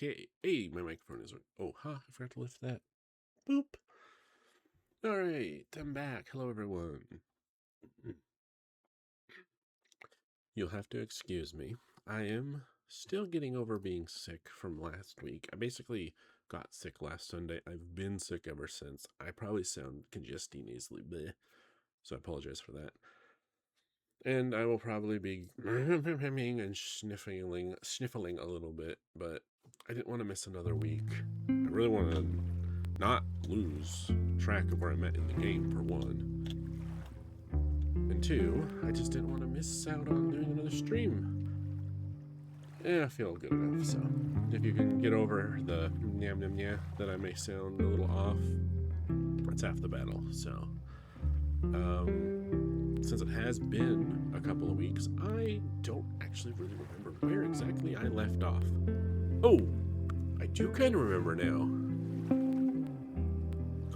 Okay. Hey, my microphone is. Oh, I forgot to lift that. Boop. All right, I'm back. Hello, everyone. You'll have to excuse me. I am still getting over being sick from last week. I basically got sick last Sunday. I've been sick ever since. I probably sound congested nasally, bleh, so I apologize for that. And I will probably be and sniffling a little bit, but I didn't want to miss another week. I really want to not lose track of where I'm at in the game, for one. And two, I just didn't want to miss out on doing another stream. I feel good enough, so if you can get over the nyam nyam nyam that I may sound a little off, that's half the battle. So, since it has been a couple of weeks, I don't actually really remember where exactly I left off. Oh, I do kind of remember now.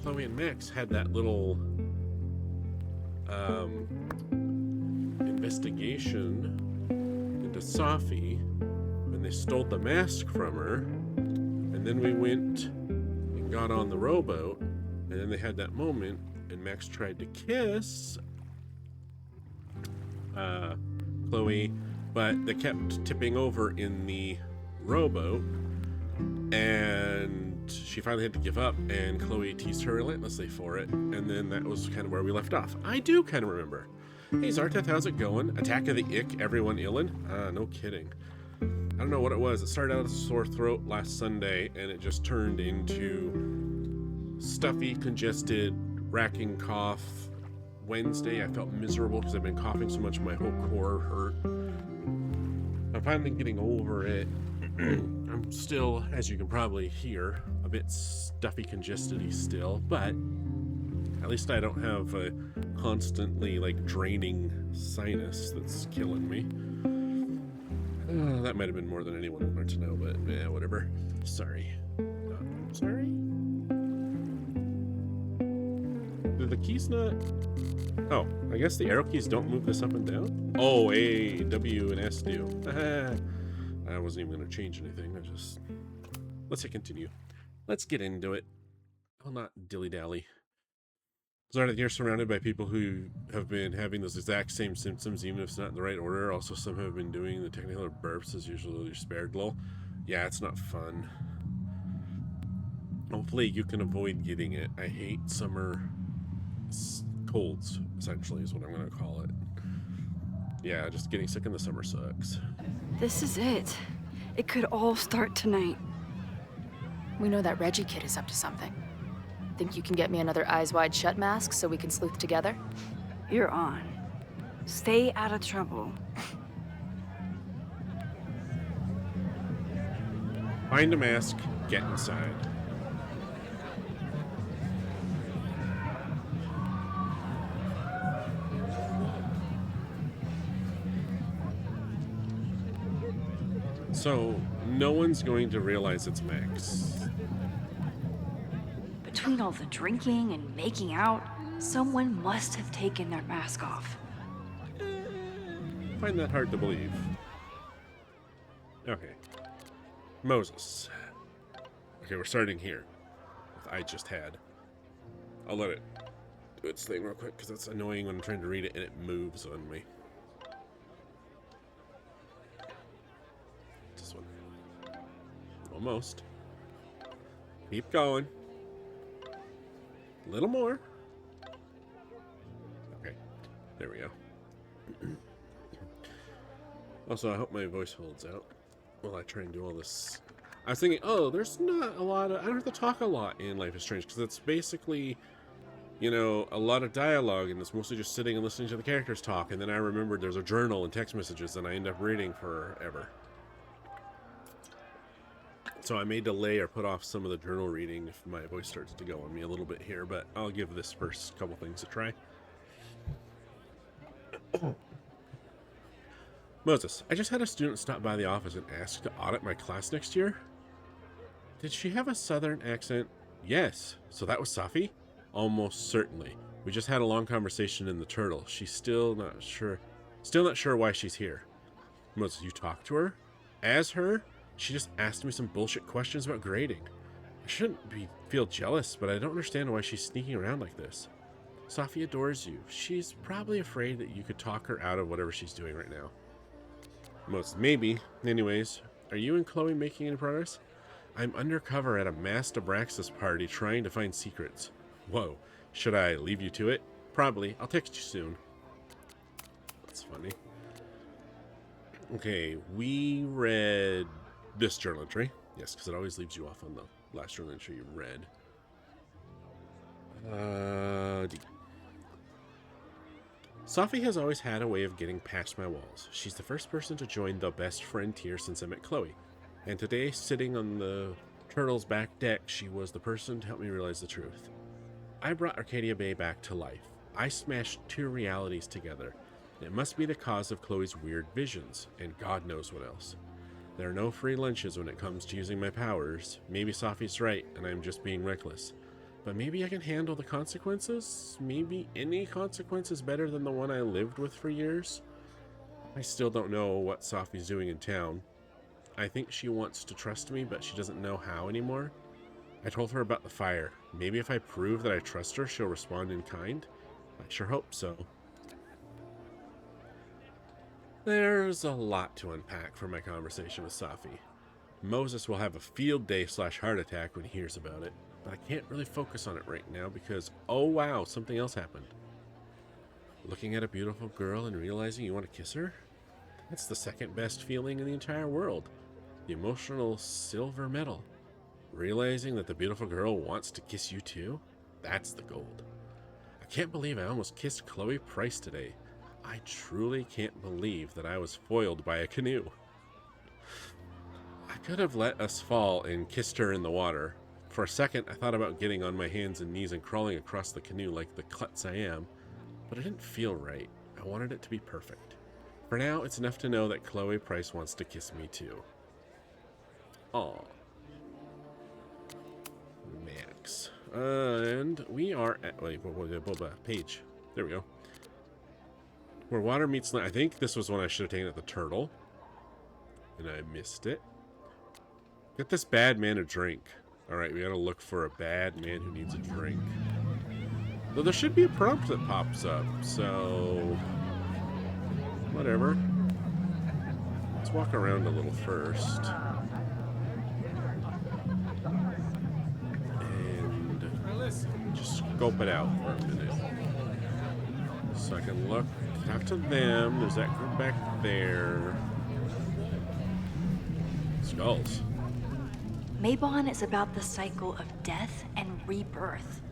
Chloe and Max had that little investigation into Safi when they stole the mask from her, and then we went and got on the rowboat, and then they had that moment, and Max tried to kiss Chloe, but they kept tipping over in the rowboat, and she finally had to give up, and Chloe teased her relentlessly for it, and then that was kind of where we left off. I do kind of remember. Hey Zarteth, how's it going? Attack of the Ick, everyone illin'? No kidding. I don't know what it was. It started out as a sore throat last Sunday, and it just turned into stuffy, congested, racking cough. Wednesday, I felt miserable because I've been coughing so much my whole core hurt. I'm finally getting over it. I'm still, as you can probably hear, a bit stuffy, congested-y still, but at least I don't have a constantly, draining sinus that's killing me. That might have been more than anyone wanted to know, but yeah, whatever. Sorry. Sorry? Do the keys not... Oh, I guess the arrow keys don't move this up and down? Oh, A, W, and S do. I wasn't even going to change anything. Let's hit continue. Let's get into it. I'll not dilly-dally. Zarteth, you're surrounded by people who have been having those exact same symptoms, even if it's not in the right order. Also, some have been doing the technicolor burps as usual. You're spared, lol. Yeah, it's not fun. Hopefully you can avoid getting it. I hate summer colds, essentially, is what I'm going to call it. Yeah, just getting sick in the summer sucks. This is it. It could all start tonight. We know that Reggie kid is up to something. Think you can get me another Eyes Wide Shut mask so we can sleuth together? You're on. Stay out of trouble. Find a mask, get inside. So, no one's going to realize it's Max. Between all the drinking and making out, someone must have taken their mask off. I find that hard to believe. Okay. Moses. Okay, we're starting here. With I just had. I'll let it do its thing real quick, because it's annoying when I'm trying to read it and it moves on me. This one. Almost. Keep going. A little more. Okay. There we go. Also, I hope my voice holds out while I try and do all this. I was thinking, oh, there's not a lot of... I don't have to talk a lot in Life is Strange, because it's basically, a lot of dialogue, and it's mostly just sitting and listening to the characters talk, and then I remembered there's a journal and text messages, and I end up reading forever. So I may delay or put off some of the journal reading if my voice starts to go on me a little bit here, but I'll give this first couple things a try. Moses, I just had a student stop by the office and ask to audit my class next year. Did she have a southern accent? Yes. So that was Safi? Almost certainly. We just had a long conversation in the Turtle. She's still not sure why she's here. Moses, you talked to her? As her? She just asked me some bullshit questions about grading. I shouldn't feel jealous, but I don't understand why she's sneaking around like this. Sophie adores you. She's probably afraid that you could talk her out of whatever she's doing right now. Most maybe. Anyways, are you and Chloe making any progress? I'm undercover at a mass Abraxas party trying to find secrets. Whoa, should I leave you to it? Probably. I'll text you soon. That's funny. Okay, we read this journal entry. Yes, because it always leaves you off on the last journal entry you read. D. Sophie has always had a way of getting past my walls. She's the first person to join the best friend tier since I met Chloe. And today, sitting on the turtle's back deck, she was the person to help me realize the truth. I brought Arcadia Bay back to life. I smashed two realities together. It must be the cause of Chloe's weird visions, and God knows what else. There are no free lunches when it comes to using my powers. Maybe Sophie's right, and I'm just being reckless. But maybe I can handle the consequences? Maybe any consequence is better than the one I lived with for years? I still don't know what Sophie's doing in town. I think she wants to trust me, but she doesn't know how anymore. I told her about the fire. Maybe if I prove that I trust her, she'll respond in kind? I sure hope so. There's a lot to unpack from my conversation with Sophie. Moses will have a field day / heart attack when he hears about it, but I can't really focus on it right now because, oh wow, something else happened. Looking at a beautiful girl and realizing you want to kiss her? That's the second best feeling in the entire world. The emotional silver medal. Realizing that the beautiful girl wants to kiss you too? That's the gold. I can't believe I almost kissed Chloe Price today. I truly can't believe that I was foiled by a canoe. I could have let us fall and kissed her in the water. For a second, I thought about getting on my hands and knees and crawling across the canoe like the klutz I am, but it didn't feel right. I wanted it to be perfect. For now, it's enough to know that Chloe Price wants to kiss me too. Aw. Max. And we are at... Wait, page. There we go. Where water meets land. I think this was one I should have taken at the turtle. And I missed it. Get this bad man a drink. Alright, we gotta look for a bad man who needs a drink. Though there should be a prompt that pops up, so... whatever. Let's walk around a little first. And just scope it out for a minute. So I can look, talk to them. There's that group back there. Skulls. Mabon is about the cycle of death and rebirth.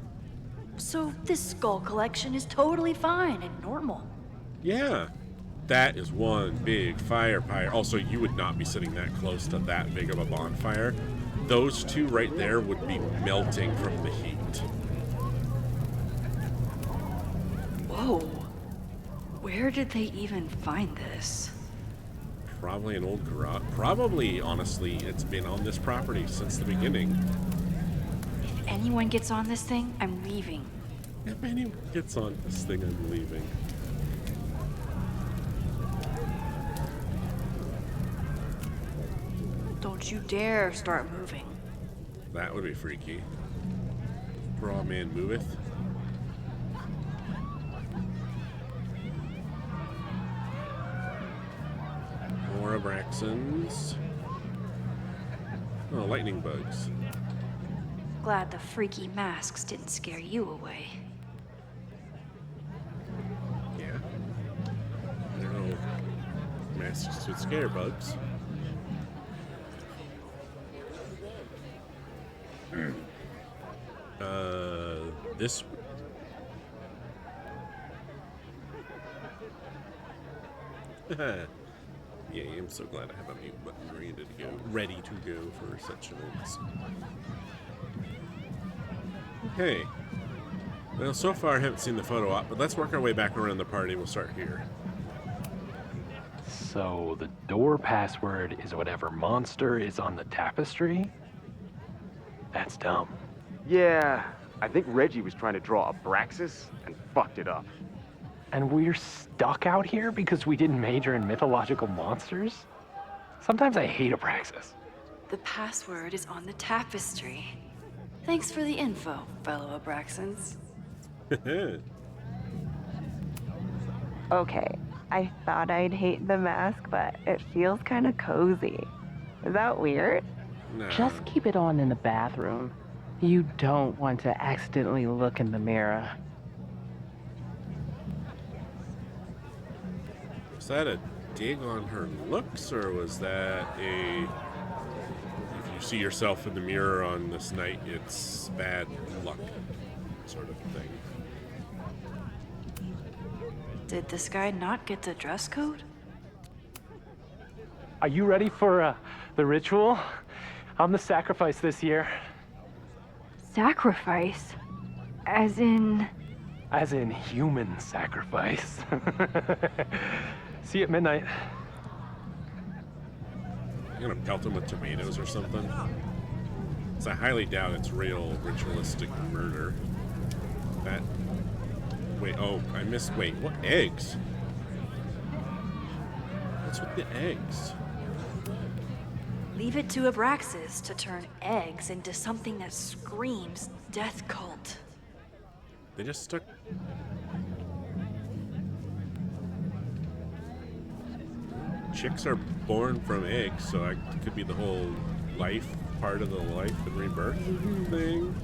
So this skull collection is totally fine and normal. Yeah. That is one big fire pyre. Also, you would not be sitting that close to that big of a bonfire. Those two right there would be melting from the heat. Whoa. Where did they even find this? Probably an old garage. Probably, honestly, it's been on this property since the beginning. If anyone gets on this thing, I'm leaving. If anyone gets on this thing, I'm leaving. Don't you dare start moving. That would be freaky. Raw man moveth. More Abraxans. Oh, lightning bugs. Glad the freaky masks didn't scare you away. Yeah. I don't know. Masks would scare bugs. This. Yeah, I'm so glad I have a mute button ready to go for such events. Okay. Well, so far I haven't seen the photo op, but let's work our way back around the party. We'll start here. So the door password is whatever monster is on the tapestry? That's dumb. Yeah, I think Reggie was trying to draw Abraxas and fucked it up. And we're stuck out here because we didn't major in mythological monsters? Sometimes I hate Abraxas. The password is on the tapestry. Thanks for the info, fellow Abraxans. Okay, I thought I'd hate the mask, but it feels kind of cozy. Is that weird? Nah. Just keep it on in the bathroom. You don't want to accidentally look in the mirror. Was that a dig on her looks, or was that a... If you see yourself in the mirror on this night, it's bad luck sort of thing? Did this guy not get the dress code? Are you ready for the ritual? I'm the sacrifice this year. Sacrifice? As in... As in human sacrifice. See you at midnight. I'm gonna pelt him with tomatoes or something. So I highly doubt it's real ritualistic murder. That... Wait, oh, I missed... Wait, what? Eggs? What's with the eggs? Leave it to Abraxas to turn eggs into something that screams death cult. They just stuck... Chicks are born from eggs, so it could be the whole life, part of the life and rebirth thing.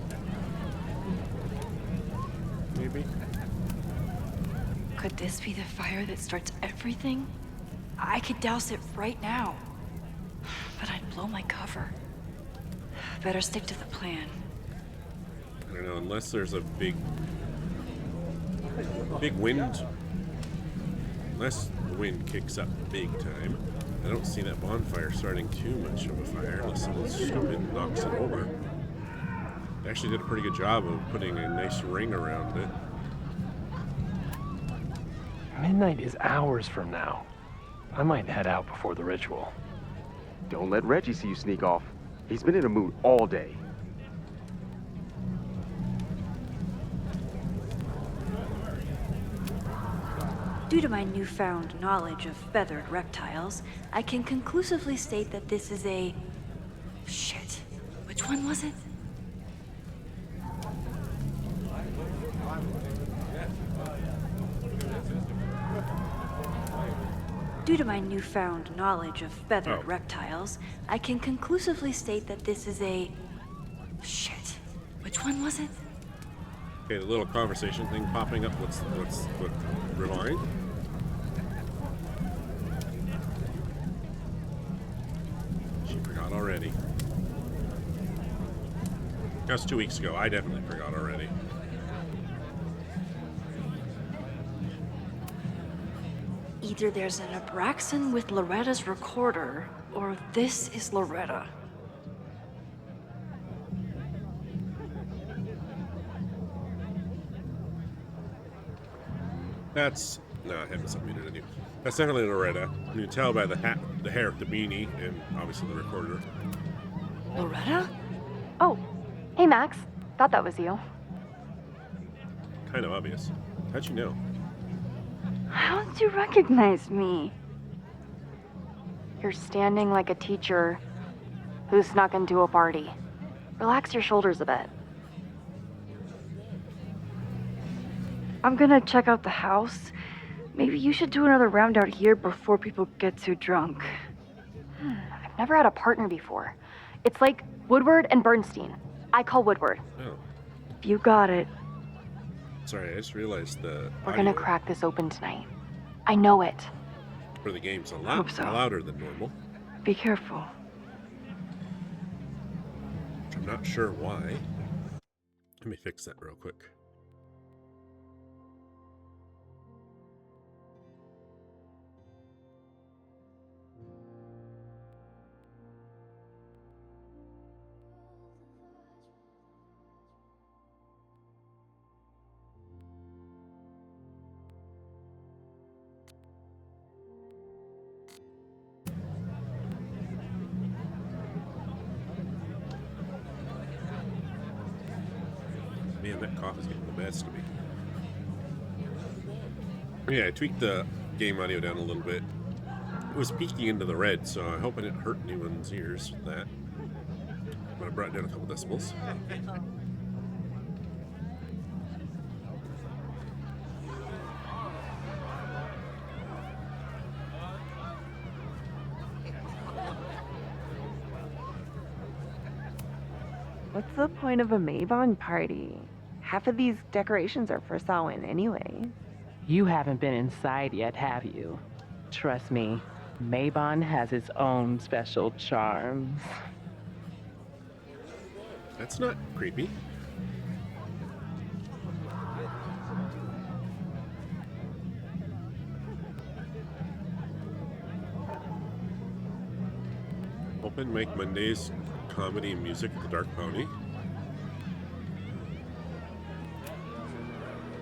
Maybe. Could this be the fire that starts everything? I could douse it right now. But I'd blow my cover. Better stick to the plan. I don't know, unless there's a big wind. Unless the wind kicks up big time. I don't see that bonfire starting too much of a fire unless someone stupid knocks it over. They actually did a pretty good job of putting a nice ring around it. Midnight is hours from now. I might head out before the ritual. Don't let Reggie see you sneak off. He's been in a mood all day. Due to my newfound knowledge of feathered reptiles, I can conclusively state that this is a... Shit. Which one was it? Due to my newfound knowledge of feathered reptiles, I can conclusively state that this is a... Shit. Which one was it? Okay, the little conversation thing popping up. What? Rewind? She forgot already. That was 2 weeks ago. I definitely forgot already. Either there's an Abraxan with Loretta's recorder, or this is Loretta. That's... No, I haven't submitted it. That's definitely Loretta. You can tell by the hat, the hair, the beanie, and obviously the recorder. Loretta? Oh, hey Max. Thought that was you. Kind of obvious. How'd you know? How did you recognize me? You're standing like a teacher who snuck into a party. Relax your shoulders a bit. I'm gonna check out the house. Maybe you should do another round out here before people get too drunk. I've never had a partner before. It's like Woodward and Bernstein. I call Woodward. Oh, You got it. sorry. I just realized the We're audio gonna crack this open tonight. I know it. for the game's a Hope so. louder than normal. Be careful. I'm not sure why. Let me fix that real quick. Man, that cough is getting the best of me. Yeah, I tweaked the game audio down a little bit. It was peeking into the red, so I hope I didn't hurt anyone's ears with that. But I brought down a couple decibels. What's the point of a Mabon party? Half of these decorations are for Samhain anyway. You haven't been inside yet, have you? Trust me, Mabon has its own special charms. That's not creepy. Open mic Mondays, comedy and music at the Dark Pony.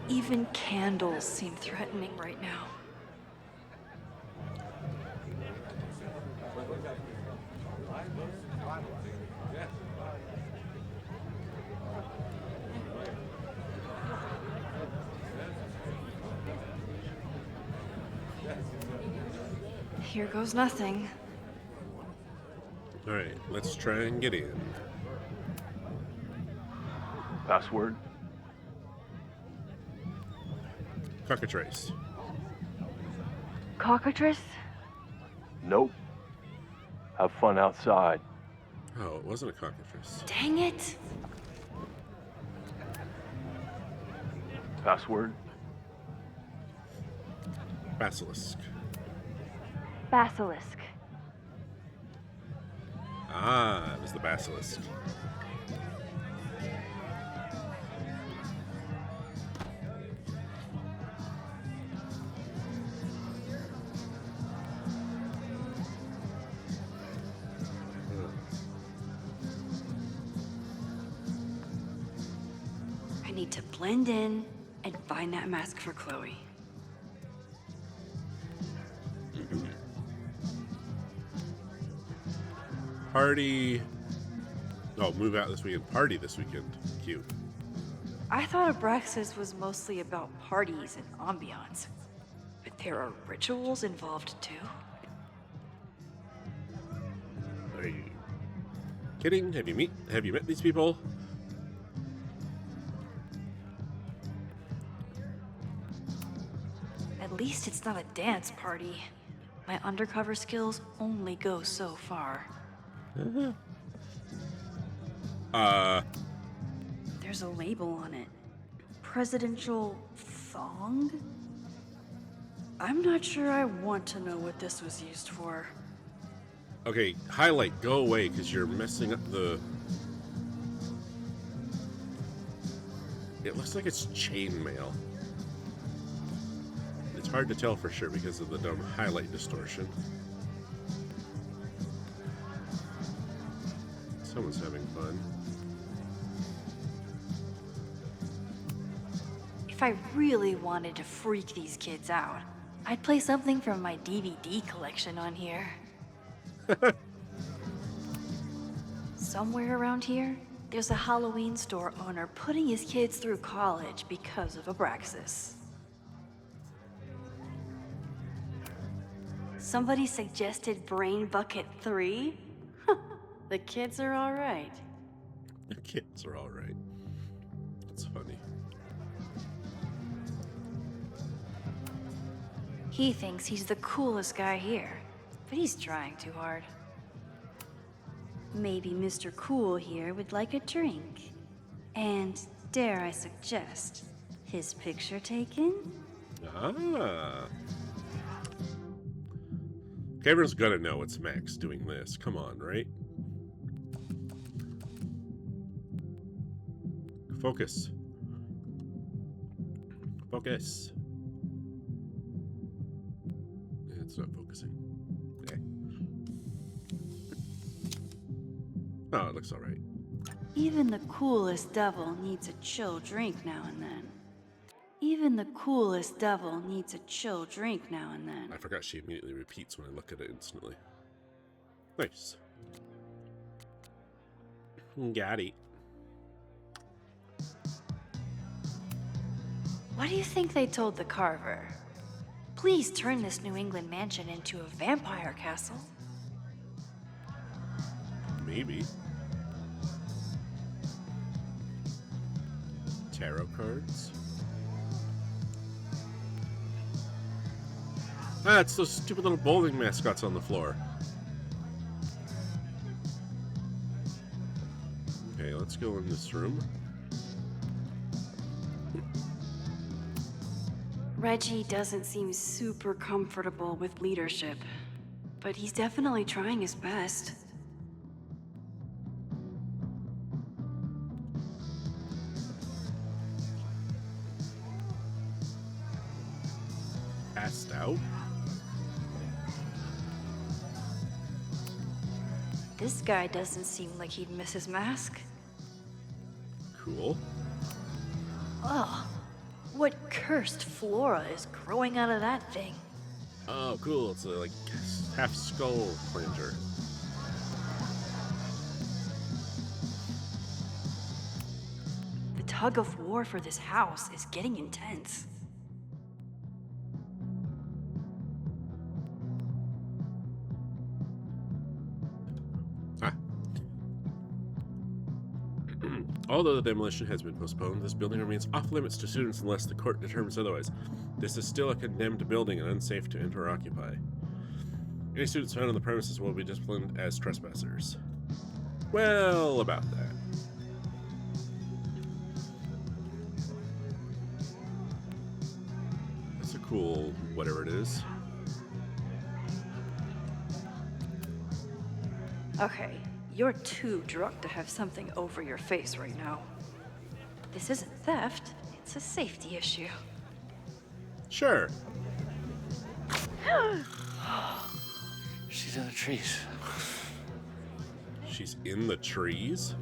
Even candles seem threatening right now. Here goes nothing. All right, let's try and get in. Password? Cockatrice. Cockatrice? Nope. Have fun outside. Oh, it wasn't a cockatrice. Dang it! Password? Basilisk. Basilisk. Ah, it was the basilisk. I need to blend in and find that mask for Chloe. Party. Oh, move out this weekend. Party this weekend. Cute. I thought Abraxas was mostly about parties and ambiance, but there are rituals involved too. Are you kidding? Have you met these people? At least it's not a dance party. My undercover skills only go so far. There's a label on it. Presidential thong? I'm not sure I want to know what this was used for. Okay, highlight, go away, because you're messing up the... It looks like it's chainmail. It's hard to tell for sure because of the dumb highlight distortion. Someone's having fun. If I really wanted to freak these kids out, I'd play something from my DVD collection on here. Somewhere around here, there's a Halloween store owner putting his kids through college because of Abraxas. Somebody suggested Brain Bucket 3? The kids are all right. The kids are all right. That's funny. He thinks he's the coolest guy here, but he's trying too hard. Maybe Mr. Cool here would like a drink. And, dare I suggest, his picture taken? Ah. Okay, everyone's gonna know it's Max doing this. Come on, right? Focus. Focus. It's not focusing. Okay. Oh, it looks alright. Even the coolest devil needs a chill drink now and then. Even the coolest devil needs a chill drink now and then. I forgot she immediately repeats when I look at it instantly. Nice. Got it. What do you think they told the carver? Please turn this New England mansion into a vampire castle. Maybe. tarot cards. Ah, it's those stupid little bowling mascots on the floor. Okay, let's go in this room. Reggie doesn't seem super comfortable with leadership, but he's definitely trying his best. Passed out? This guy doesn't seem like he'd miss his mask. Cool. Ugh. What cursed flora is growing out of that thing? Oh, cool. It's a, like, half skull planter. The tug of war for this house is getting intense. Although the demolition has been postponed, this building remains off limits to students unless the court determines otherwise. This is still a condemned building and unsafe to enter or occupy. Any students found on the premises will be disciplined as trespassers. Well, about that. That's a cool whatever it is. Okay, you're too drunk to have something over your face right now. This isn't theft, it's a safety issue. Sure. She's in the trees. She's in the trees?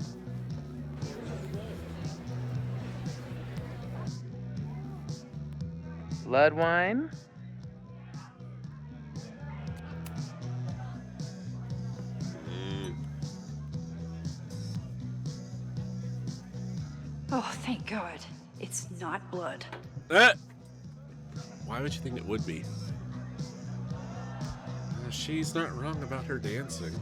Blood wine? Oh, thank God. It's not blood. Why would you think it would be? She's not wrong about her dancing.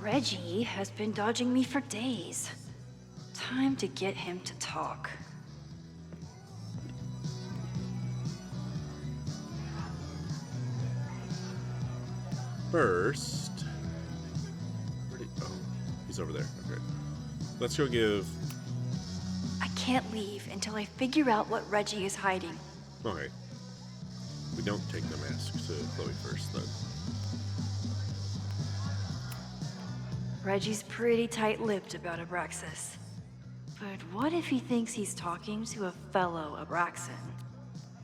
Reggie has been dodging me for days. Time to get him to talk. First... oh, he's over there. Okay. Let's go give... I can't leave until I figure out what Reggie is hiding. Okay. We don't take the mask to Chloe first, then. Reggie's pretty tight-lipped about Abraxas. But what if he thinks he's talking to a fellow Abraxan?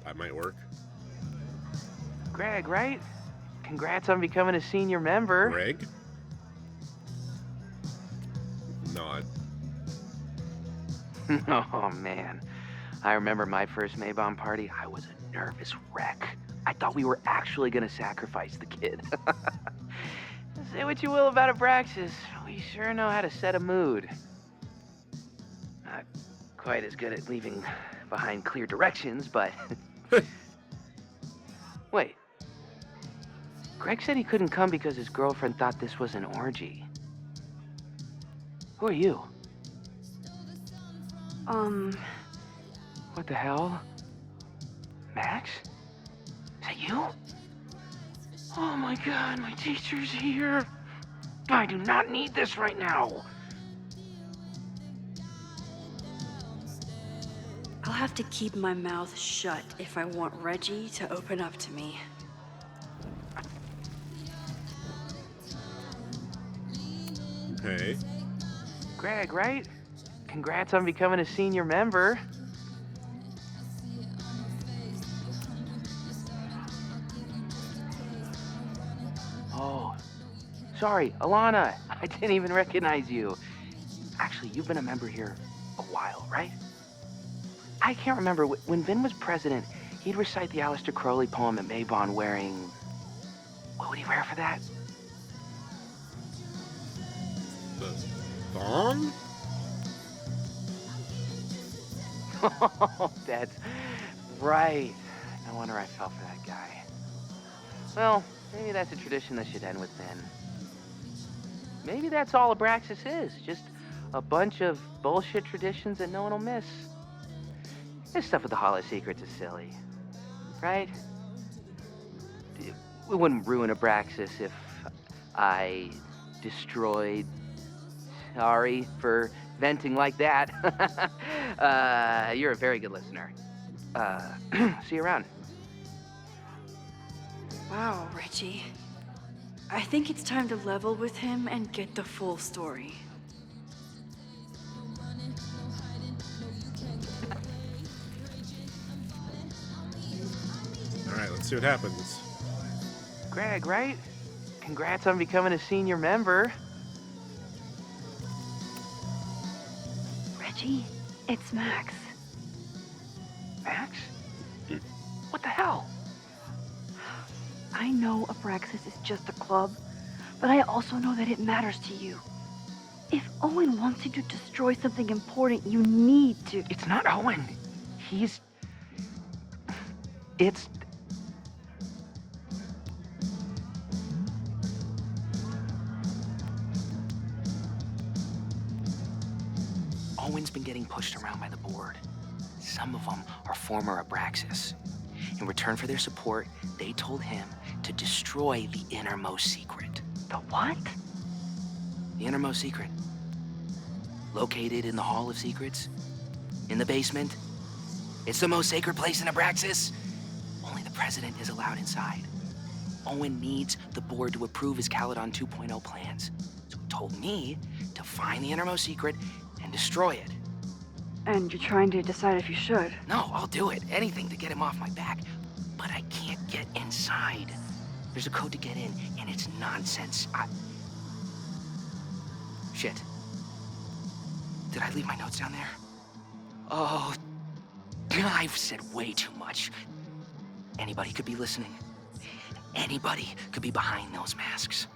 That might work. Greg, right? Congrats on becoming a senior member. Greg? Nod. Oh, man. I remember my first Maybon party. I was a nervous wreck. I thought we were actually going to sacrifice the kid. Say what you will about Abraxas, we sure know how to set a mood. Not quite as good at leaving behind clear directions, but... Wait. Greg said he couldn't come because his girlfriend thought this was an orgy. Who are you? What the hell? Max? Is that you? Oh my God, my teacher's here. I do not need this right now. I'll have to keep my mouth shut if I want Reggie to open up to me. Okay. Greg, right? Congrats on becoming a senior member. Oh, sorry, Alana. I didn't even recognize you. Actually, you've been a member here a while, right? I can't remember. When Vin was president, he'd recite the Aleister Crowley poem at Maybon wearing... What would he wear for that? The thong? Oh, that's right. No wonder I fell for that guy. Well, maybe that's a tradition that should end with Vin. Maybe that's all Abraxas is. Just a bunch of bullshit traditions that no one will miss. This stuff with the Hall of Secrets is silly, right? We wouldn't ruin Abraxas if I destroyed... Sorry for venting like that. You're a very good listener. See you around. Wow, Reggie. I think it's time to level with him and get the full story. All right, let's see what happens. Greg, right? Congrats on becoming a senior member. Reggie, it's Max. Max? What the hell? I know Abraxas is just a club, but I also know that it matters to you. If Owen wants you to destroy something important, you need to. It's not Owen. It's... Owen's been getting pushed around by the board. Some of them are former Abraxas. In return for their support, they told him to destroy the innermost secret. The what? The innermost secret. Located in the Hall of Secrets. In the basement. It's the most sacred place in Abraxas. Only the president is allowed inside. Owen needs the board to approve his Caledon 2.0 plans. So he told me to find the innermost secret and destroy it. And you're trying to decide if you should. No, I'll do it. Anything to get him off my back. But I can't get inside. There's a code to get in, and it's nonsense. Shit. Did I leave my notes down there? Oh, I've said way too much. Anybody could be listening. Anybody could be behind those masks.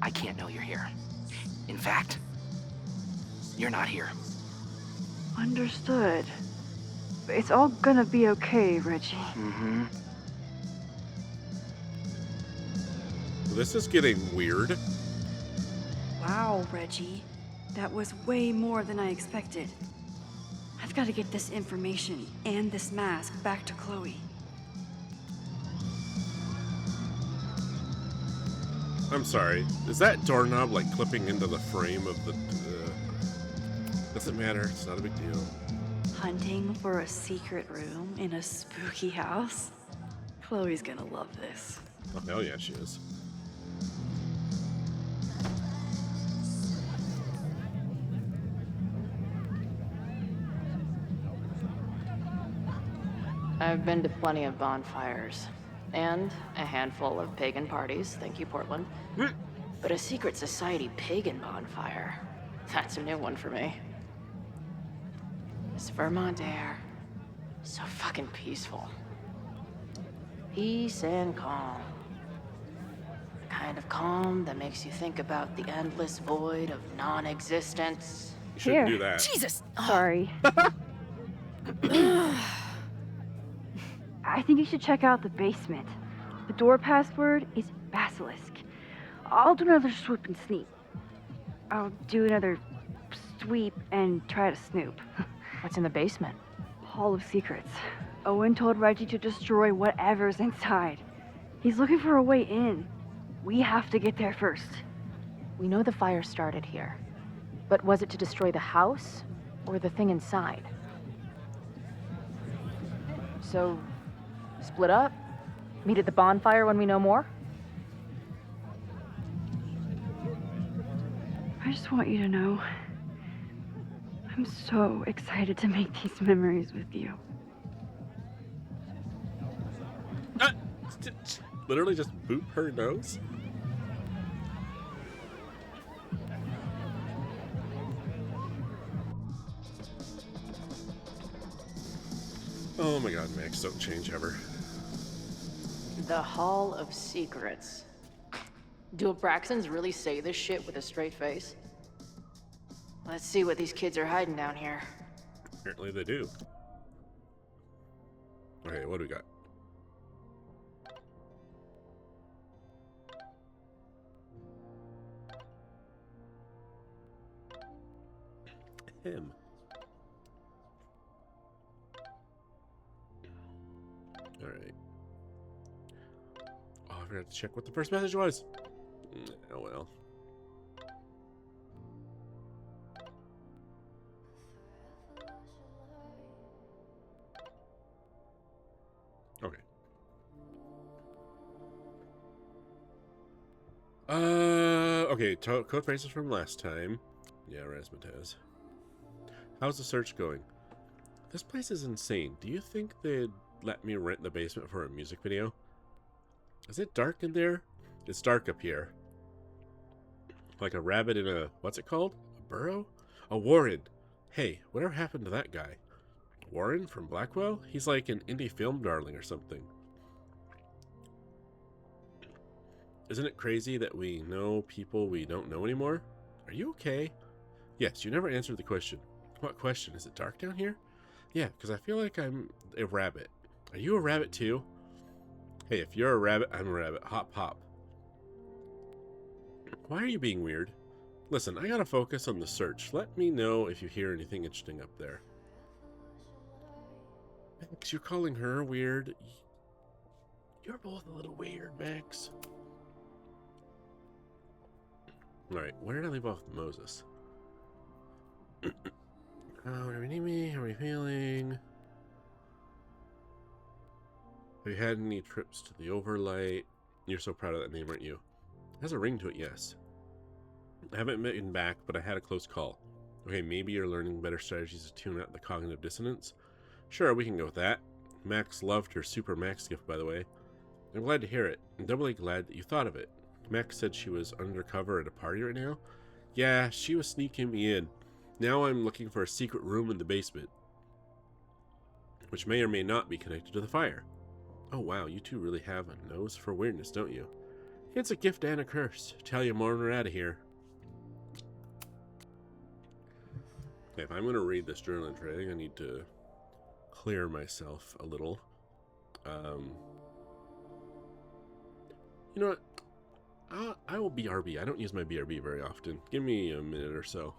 I can't know you're here. In fact, you're not here. Understood. It's all gonna be okay, Reggie. Mm-hmm. This is getting weird. Wow, Reggie. That was way more than I expected. I've got to get this information and this mask back to Chloe. I'm sorry. Is that doorknob like clipping into the frame of the... Doesn't matter. It's not a big deal. Hunting for a secret room in a spooky house? Chloe's gonna love this. Oh, hell yeah, she is. I've been to plenty of bonfires, and a handful of pagan parties, thank you, Portland. But a secret society pagan bonfire, that's a new one for me. This Vermont air, so fucking peaceful. Peace and calm. The kind of calm that makes you think about the endless void of non-existence. You shouldn't Here. do that. Jesus! Sorry. I think you should check out the basement. The door password is Basilisk. I'll do another swoop and sneak. I'll do another sweep and try to snoop. What's in the basement? Hall of Secrets. Owen told Reggie to destroy whatever's inside. He's looking for a way in. We have to get there first. We know the fire started here, but was it to destroy the house or the thing inside? So, split up? Meet at the bonfire when we know more? I just want you to know, I'm so excited to make these memories with you. Literally just boop her nose? Oh my god, Max, don't change ever. The Hall of Secrets. Do Abraxans really say this shit with a straight face? Let's see what these kids are hiding down here. Apparently they do. Okay, what do we got? him. Alright. Oh, I forgot to check what the first message was. Oh well. Okay. Okay, code phrases from last time. Yeah, Razzmatazz. How's the search going? This place is insane. Do you think they'd let me rent the basement for a music video? Is it dark in there? It's dark up here. Like a rabbit in a... what's it called? A burrow? A warren. Hey, whatever happened to that guy? Warren from Blackwell? He's like an indie film darling or something. Isn't it crazy that we know people we don't know anymore? Are you okay? Yes, you never answered the question. What question? Is it dark down here? Yeah, because I feel like I'm a rabbit. Are you a rabbit too? Hey, if you're a rabbit, I'm a rabbit. Hop, hop. Why are you being weird? Listen, I gotta focus on the search. Let me know if you hear anything interesting up there. Max, you're calling her weird. You're both a little weird, Max. Alright, where did I leave off with Moses? Whatever you need me, how are you feeling? Have you had any trips to the Overlight? You're so proud of that name, aren't you? It has a ring to it, yes. I haven't been back, but I had a close call. Okay, maybe you're learning better strategies to tune out the cognitive dissonance? Sure, we can go with that. Max loved her Super Max gift, by the way. I'm glad to hear it. I'm doubly glad that you thought of it. Max said she was undercover at a party right now. Yeah, she was sneaking me in. Now I'm looking for a secret room in the basement, which may or may not be connected to the fire. Oh wow, you two really have a nose for weirdness, don't you? It's a gift and a curse. Tell you more when we're out of here. Okay, if I'm going to read this journal entry, I think I need to clear myself a little. You know what? I will BRB. I don't use my BRB very often. Give me a minute or so.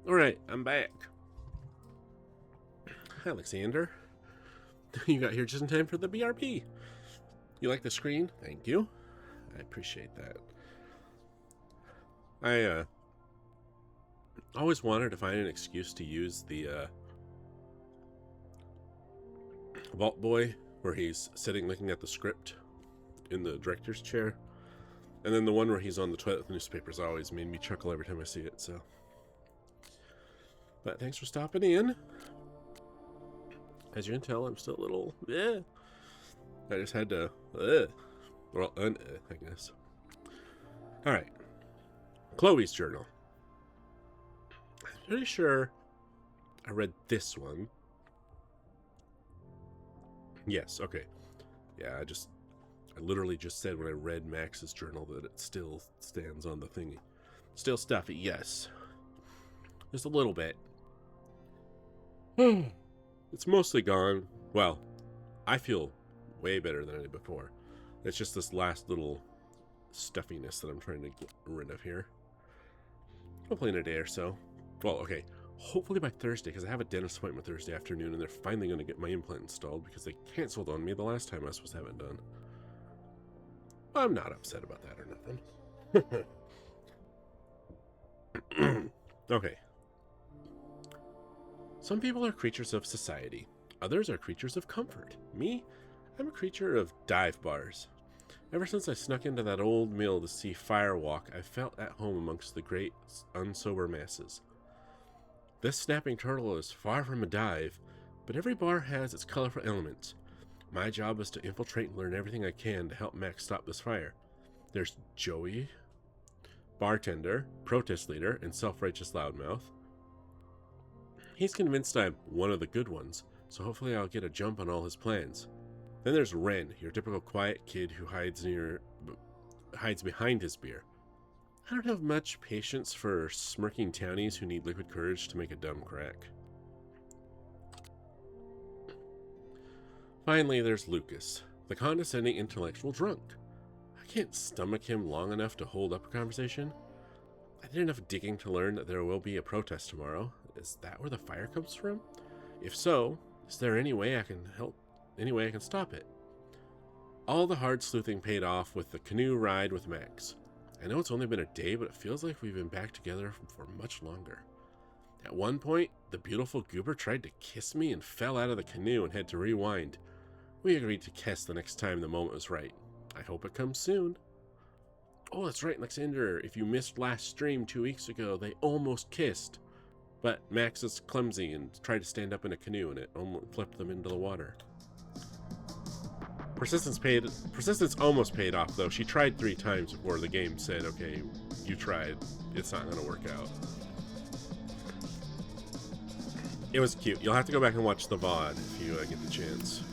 Alright, I'm back. Hi, Alexander. You got here just in time for the BRP. You like the screen? Thank you. I appreciate that. I always wanted to find an excuse to use the Vault Boy, where he's sitting looking at the script in the director's chair. And then the one where he's on the toilet with newspapers always made me chuckle every time I see it, so. But thanks for stopping in. As you can tell, I'm still a little, I just had to, I guess. Alright. Chloe's journal. I'm pretty sure I read this one. Yes, okay. Yeah, I literally just said when I read Max's journal that it still stands on the thingy. Still stuffy, yes. Just a little bit. It's mostly gone. Well, I feel way better than I did before. It's just this last little stuffiness that I'm trying to get rid of here. Hopefully in a day or so. Well, okay. Hopefully by Thursday, because I have a dentist appointment Thursday afternoon, and they're finally going to get my implant installed because they canceled on me the last time I was supposed to have it done. I'm not upset about that or nothing. Okay. Some people are creatures of society. Others are creatures of comfort. Me? I'm a creature of dive bars. Ever since I snuck into that old mill to see Firewalk, I felt at home amongst the great, unsober masses. This snapping turtle is far from a dive, but every bar has its colorful elements. My job is to infiltrate and learn everything I can to help Max stop this fire. There's Joey, bartender, protest leader, and self-righteous loudmouth. He's convinced I'm one of the good ones, so hopefully I'll get a jump on all his plans. Then there's Ren, your typical quiet kid who hides behind his beer. I don't have much patience for smirking townies who need liquid courage to make a dumb crack. Finally, there's Lucas, the condescending intellectual drunk. I can't stomach him long enough to hold up a conversation. I did enough digging to learn that there will be a protest tomorrow. Is that where the fire comes from? If so, is there any way I can help? Any way I can stop it? All the hard sleuthing paid off with the canoe ride with Max. I know it's only been a day, but it feels like we've been back together for much longer. At one point, the beautiful goober tried to kiss me and fell out of the canoe and had to rewind. We agreed to kiss the next time the moment was right. I hope it comes soon. Oh, that's right, Alexander. If you missed last stream 2 weeks ago, they almost kissed. But Max is clumsy and tried to stand up in a canoe and it almost flipped them into the water. Persistence almost paid off, though. She tried 3 times before the game said, okay, you tried. It's not going to work out. It was cute. You'll have to go back and watch the VOD if you get the chance.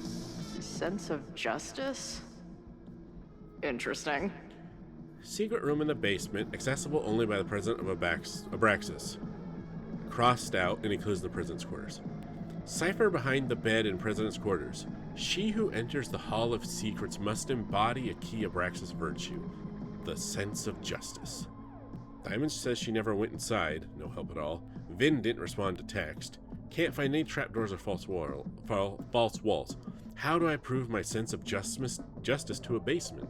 Sense of justice? Interesting. Secret room in the basement, accessible only by the president of Abraxas. Crossed out and includes the president's quarters. Cipher behind the bed in president's quarters. She who enters the Hall of Secrets must embody a key Abraxas virtue, the sense of justice. Diamond says she never went inside, no help at all. Vin didn't respond to text. Can't find any trapdoors or false walls. How do I prove my sense of justice to a basement?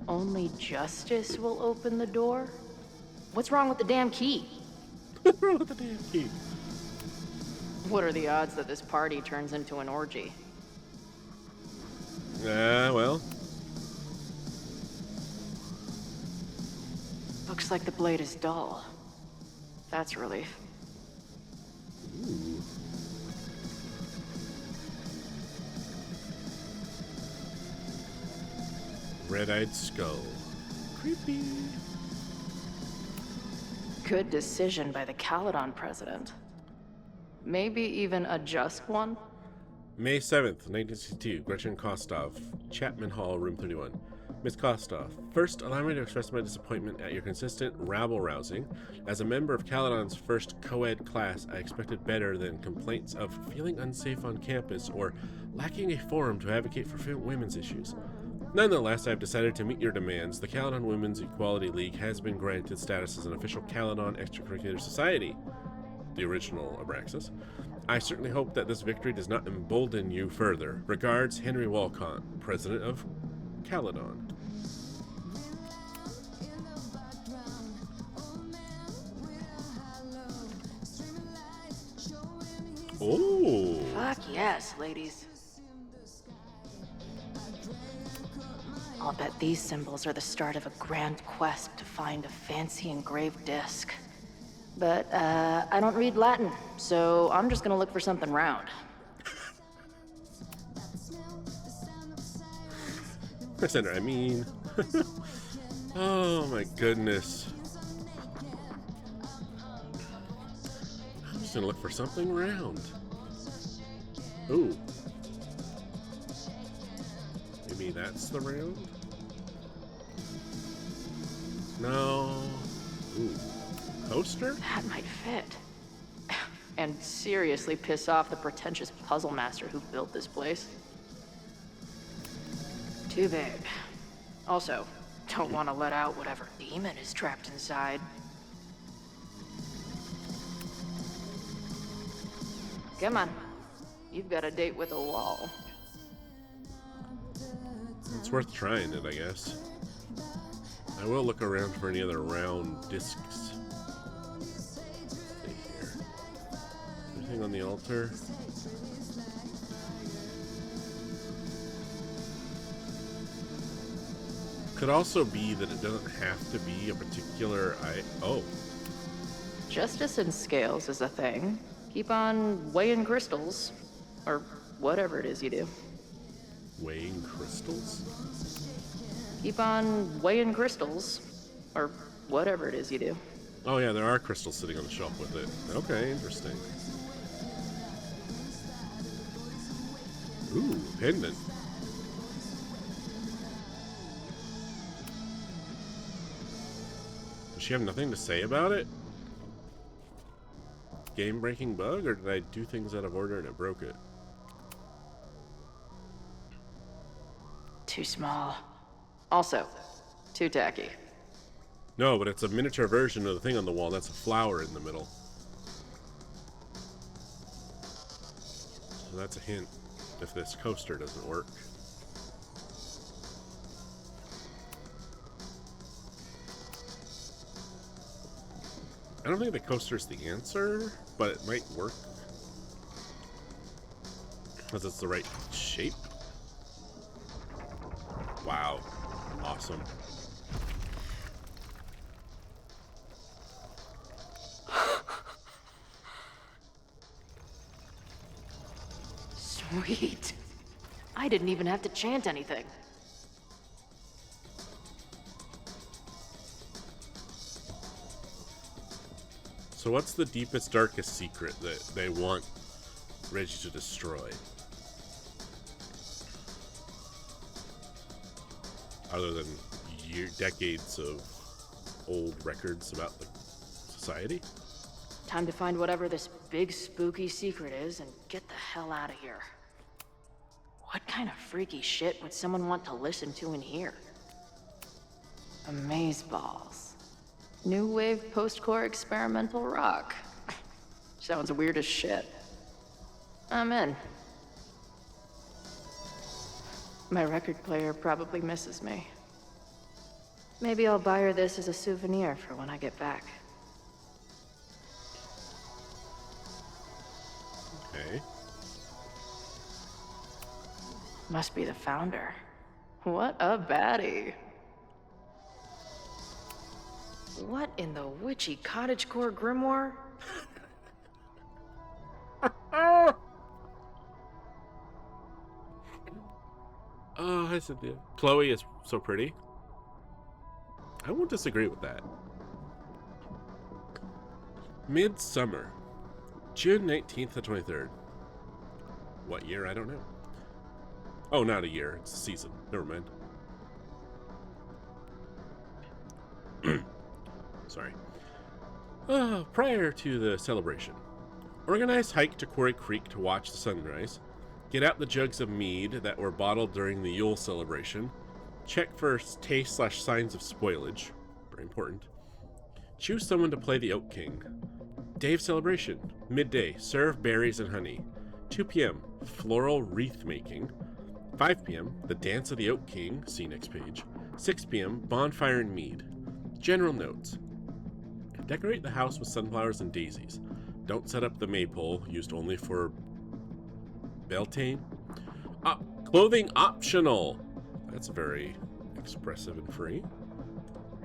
Only justice will open the door? What's wrong with the damn key? What's wrong with the damn key? What are the odds that this party turns into an orgy? Well. Looks like the blade is dull. That's a relief. Ooh. Red-eyed skull. Creepy. Good decision by the Caledon president. Maybe even a just one? May 7th, 1962, Gretchen Kostov, Chapman Hall, room 31. Miss Kostov, first, allow me to express my disappointment at your consistent rabble-rousing. As a member of Caledon's first co-ed class, I expected better than complaints of feeling unsafe on campus or lacking a forum to advocate for women's issues. Nonetheless, I have decided to meet your demands. The Caledon Women's Equality League has been granted status as an official Caledon extracurricular society. The original Abraxas. I certainly hope that this victory does not embolden you further. Regards, Henry Walcott, president of Caledon. Oh. Fuck yes, ladies. I'll bet these symbols are the start of a grand quest to find a fancy engraved disc. But, I don't read Latin, so I'm just gonna look for something round. I mean. Oh my goodness. I'm just gonna look for something round. Ooh. Maybe that's the round? No. Ooh. Coaster? That might fit. And seriously piss off the pretentious puzzle master who built this place. Too big. Also, don't want to let out whatever demon is trapped inside. Come on. You've got a date with a wall. It's worth trying it, I guess. I will look around for any other round discs. Let's see here. Anything on the altar? Could also be that it doesn't have to be a particular oh. Justice in scales is a thing. Keep on weighing crystals. Or whatever it is you do. Weighing crystals? Keep on weighing crystals. Or whatever it is you do. Oh yeah, there are crystals sitting on the shelf with it. Okay, interesting. Ooh, pendant. Does she have nothing to say about it? Game-breaking bug, or did I do things out of order and it broke it? Too small. Also, too tacky. No, but it's a miniature version of the thing on the wall. That's a flower in the middle. So that's a hint if this coaster doesn't work. I don't think the coaster's the answer, but it might work. Because it's the right shape. Wow. Awesome. Sweet. I didn't even have to chant anything. So what's the deepest, darkest secret that they want Reggie to destroy? Other than decades of old records about the society? Time to find whatever this big spooky secret is and get the hell out of here. What kind of freaky shit would someone want to listen to in here? Amazeballs. New wave post-core experimental rock. Sounds weird as shit. I'm in. My record player probably misses me. Maybe I'll buy her this as a souvenir for when I get back. Okay. Must be the founder. What a baddie. What in the witchy cottagecore grimoire? Oh, I said yeah. Chloe is so pretty. I won't disagree with that. Midsummer. June 19th to 23rd. What year? I don't know. Oh, not a year. It's a season. Never mind. Sorry. Prior to the celebration. Organized hike to Quarry Creek to watch the sunrise. Get out the jugs of mead that were bottled during the Yule celebration. Check for taste/signs of spoilage. Very important. Choose someone to play the Oak King. Day of celebration. Midday. Serve berries and honey. 2 p.m. Floral wreath making. 5 p.m. The Dance of the Oak King. See next page. 6 p.m. Bonfire and mead. General notes. Decorate the house with sunflowers and daisies. Don't set up the maypole, used only for Beltane. Clothing optional. That's very expressive and free.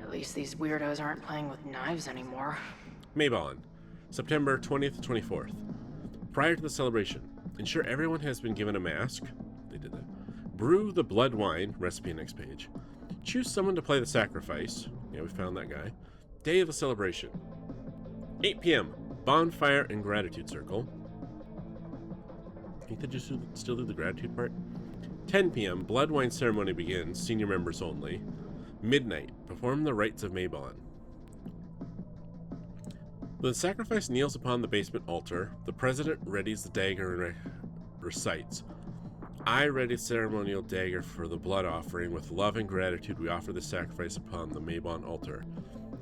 At least these weirdos aren't playing with knives anymore. Mabon, September 20th to 24th. Prior to the celebration, ensure everyone has been given a mask. They did that. Brew the blood wine. Recipe next page. Choose someone to play the sacrifice. Yeah, we found that guy. Day of the celebration. 8 p.m. Bonfire and gratitude circle. I think they just still do the gratitude part. 10 p.m. Blood wine ceremony begins. Senior members only. Midnight. Perform the rites of Mabon. When the sacrifice kneels upon the basement altar, the president readies the dagger and recites, I ready the ceremonial dagger for the blood offering. With love and gratitude, we offer the sacrifice upon the Mabon altar.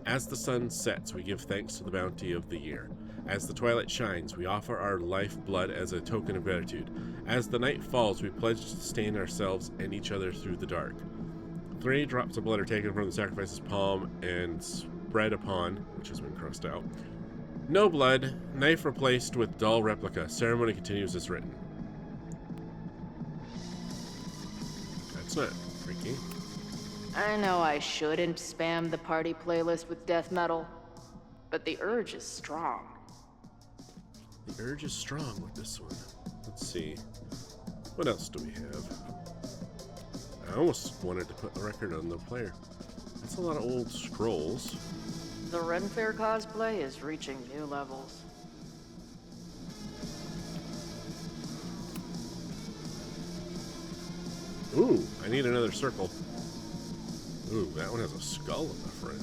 As the sun sets, we give thanks to the bounty of the year. As the twilight shines, we offer our life blood as a token of gratitude. As the night falls, we pledge to sustain ourselves and each other through the dark. 3 drops of blood are taken from the sacrifice's palm and spread upon, which has been crossed out. No blood. Knife replaced with dull replica. Ceremony continues as written. That's not freaky. I know I shouldn't spam the party playlist with death metal, but the urge is strong. The urge is strong with this one. Let's see. What else do we have? I almost wanted to put the record on the player. That's a lot of old scrolls. The Ren Fair cosplay is reaching new levels. Ooh, I need another circle. Ooh, that one has a skull in the front.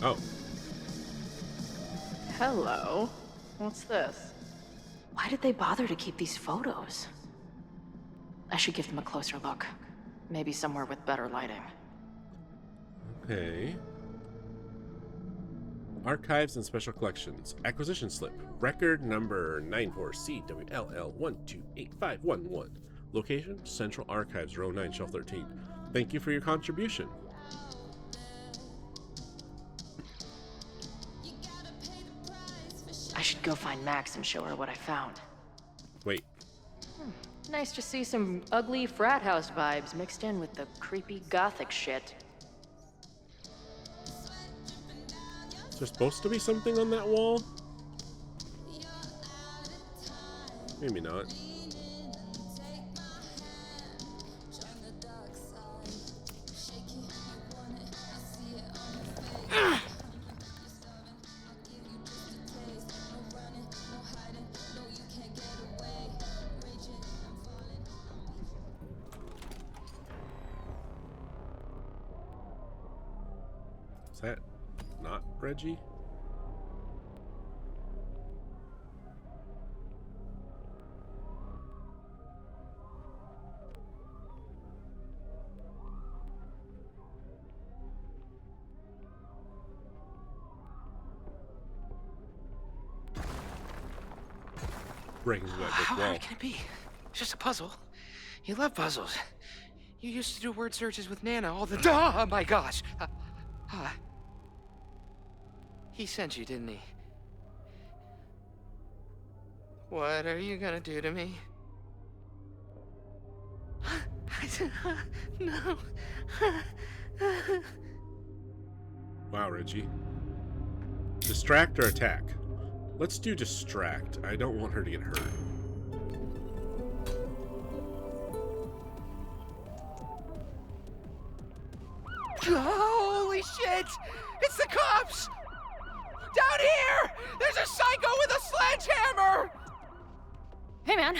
Oh. Hello. What's this? Why did they bother to keep these photos? I should give them a closer look. Maybe somewhere with better lighting. Okay. Archives and Special Collections. Acquisition Slip. Record number 94CWLL128511. Location, Central Archives, row 9, shelf 13. Thank you for your contribution. I should go find Max and show her what I found. Wait. Nice to see some ugly frat house vibes mixed in with the creepy gothic shit. Is there supposed to be something on that wall? Maybe not. Is that not Reggie? Breaking that brick How wall. hard can it be? It's just a puzzle. You love puzzles. You used to do word searches with Nana all the Oh my gosh! He sent you, didn't he? What are you gonna do to me? No. Wow, Reggie. Distract or attack? Let's do distract. I don't want her to get hurt. Holy shit! It's the cops! Down here! There's a psycho with a sledgehammer! Hey, man.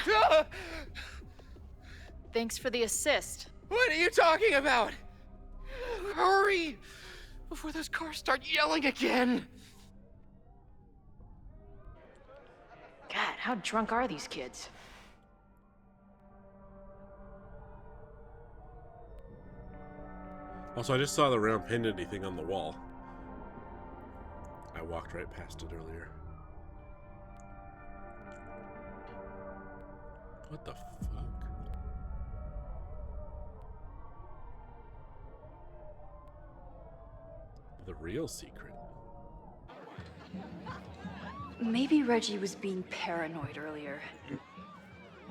Thanks for the assist. What are you talking about? Hurry! Before those cars start yelling again! God, how drunk are these kids? Also, I just saw the round pendant thing on the wall. I walked right past it earlier. What the fuck? the real secret? Maybe Reggie was being paranoid earlier.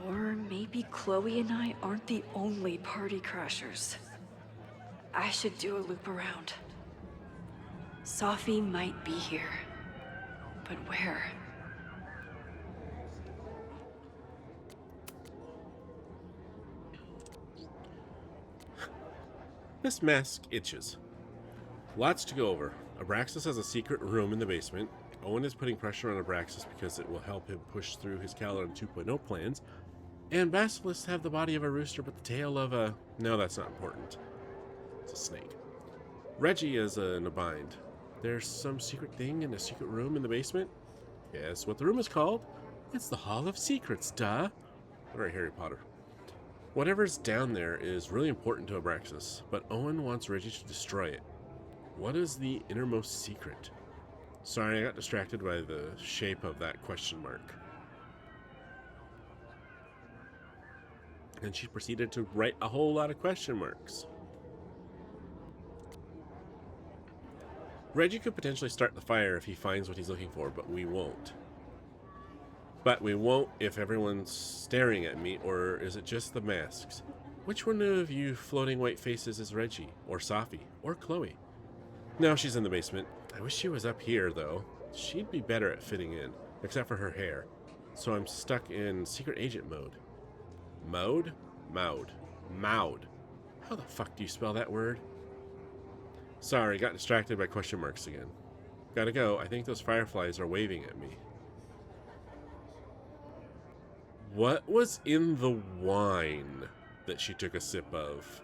Or maybe Chloe and I aren't the only party crashers. I should do a loop around. Sophie might be here. But where? This mask itches. Lots to go over. Abraxas has a secret room in the basement. Owen is putting pressure on Abraxas because it will help him push through his Caledon 2.0 plans. And basilisks have the body of a rooster but the tail of a... No, that's not important. It's a snake. Reggie is in a bind. There's some secret thing in a secret room in the basement? Guess what the room is called? It's the Hall of Secrets, duh. Alright, Harry Potter. Whatever's down there is really important to Abraxas, but Owen wants Reggie to destroy it. What is the innermost secret? Sorry, I got distracted by the shape of that question mark. And she proceeded to write a whole lot of question marks. Reggie could potentially start the fire if he finds what he's looking for, but we won't. But we won't if everyone's staring at me, or is it just the masks? Which one of you floating white faces is Reggie, or Sophie, or Chloe? No, she's in the basement. I wish she was up here, though. She'd be better at fitting in, except for her hair. So I'm stuck in secret agent mode. Mode? Maud. Maud. How the fuck do you spell that word? Sorry, got distracted by question marks again. Gotta go. I think those fireflies are waving at me. What was in the wine that she took a sip of?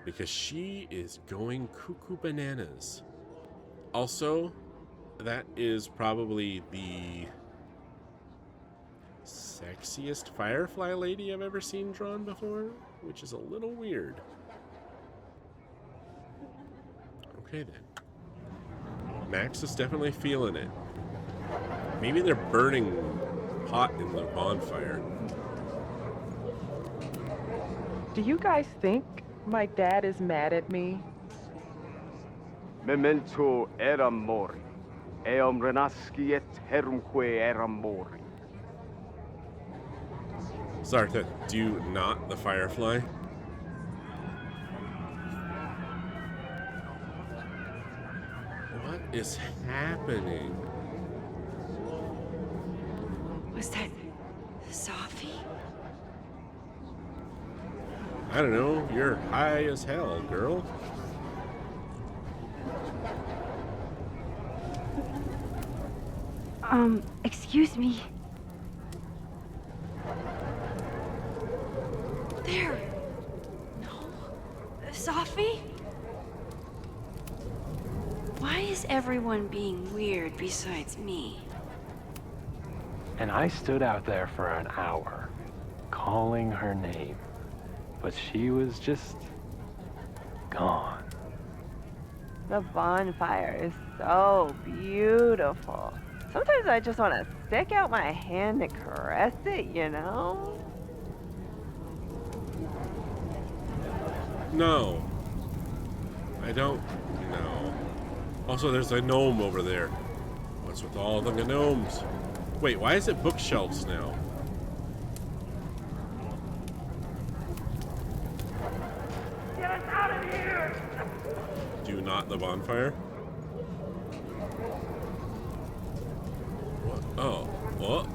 Because she is going cuckoo bananas. Also, that is probably the sexiest firefly lady I've ever seen drawn before, which is a little weird. Okay then. Max is definitely feeling it. Maybe they're burning hot in the bonfire. Do you guys think my dad is mad at me? Memento eram mori. Eum renasciet herumque eram mori. Zartha, do not the firefly? What is happening? Was that Sophie? I don't know. You're high as hell, girl. Excuse me. There! No. Sophie? Why is everyone being weird besides me? And I stood out there for an hour, calling her name, but she was just gone. The bonfire is so beautiful. Sometimes I just want to stick out my hand and caress it, you know? No. I don't know. Also, there's a gnome over there. What's with all the gnomes? Wait, why is it bookshelves now? Get us out of here! Do not the bonfire? What? Oh. What?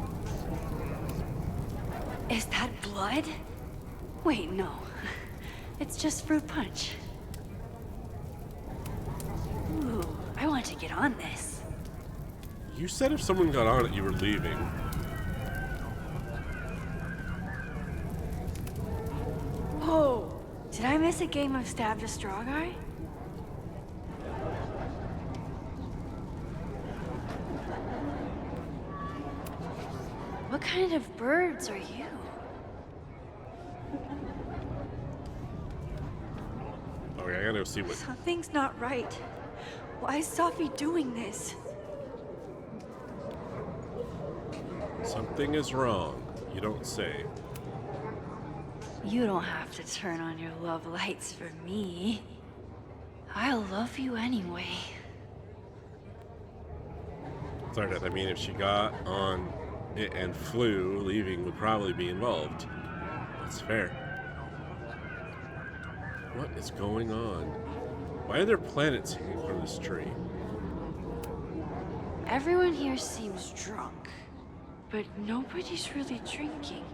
Is that blood? Wait, no. It's just fruit punch. Ooh, I want to get on this. You said if someone got on it, you were leaving. Whoa! Did I miss a game of Stab the Straw Guy? What kind of birds are you? Okay, I gotta go see what... Something's not right. Why is Sophie doing this? Something is wrong. You don't say. You don't have to turn on your love lights for me. I'll love you anyway. Sorry, I mean, if she got on it and flew, leaving would probably be involved. That's fair. What is going on? Why are there planets hanging from this tree? Everyone here seems drunk, but nobody's really drinking.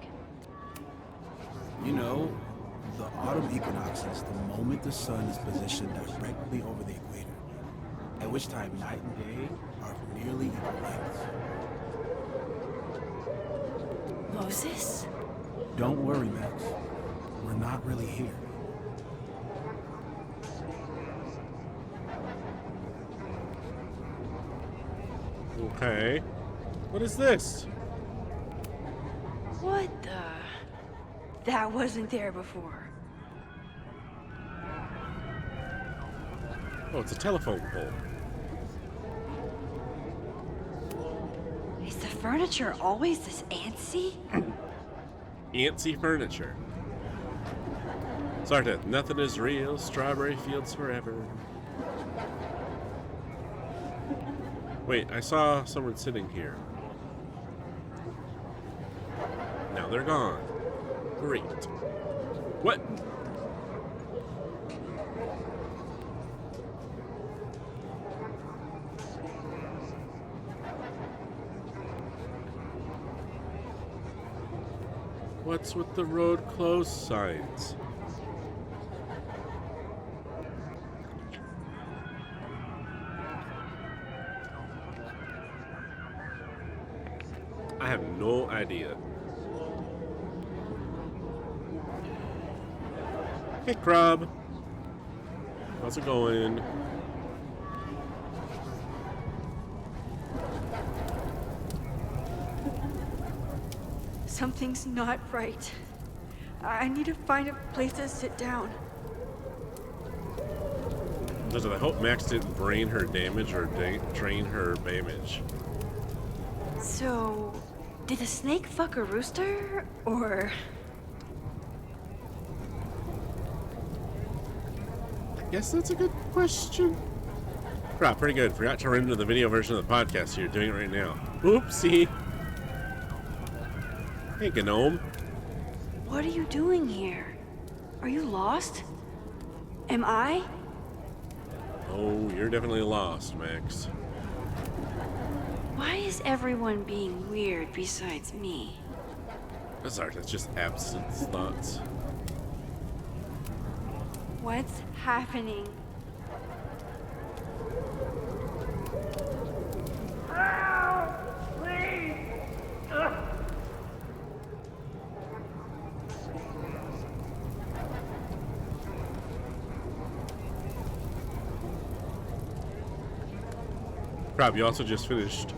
You know, the autumn equinox is the moment the sun is positioned directly over the equator, at which time night and day are of nearly equal lengths. Moses? Don't worry, Max. We're not really here. Okay. What is this? What the? That wasn't there before. Oh, it's a telephone pole. Is the furniture always this antsy? Antsy furniture. Sarteth, nothing is real. Strawberry fields forever. Wait, I saw someone sitting here. Now they're gone. Great. What? What's with the road closed signs? I have no idea. Hey, Crab. How's it going? Something's not right. I need to find a place to sit down. I hope Max didn't brain her damage or drain her damage. So, did the snake fuck a rooster, or? I guess that's a good question. Crap, pretty good. Forgot to render the video version of the podcast here. Doing it right now. Oopsie. Hey, Gnome. What are you doing here? Are you lost? Am I? Oh, you're definitely lost, Max. Why is everyone being weird besides me? That's alright, that's just absence thoughts. What's happening? Crap, you also just finished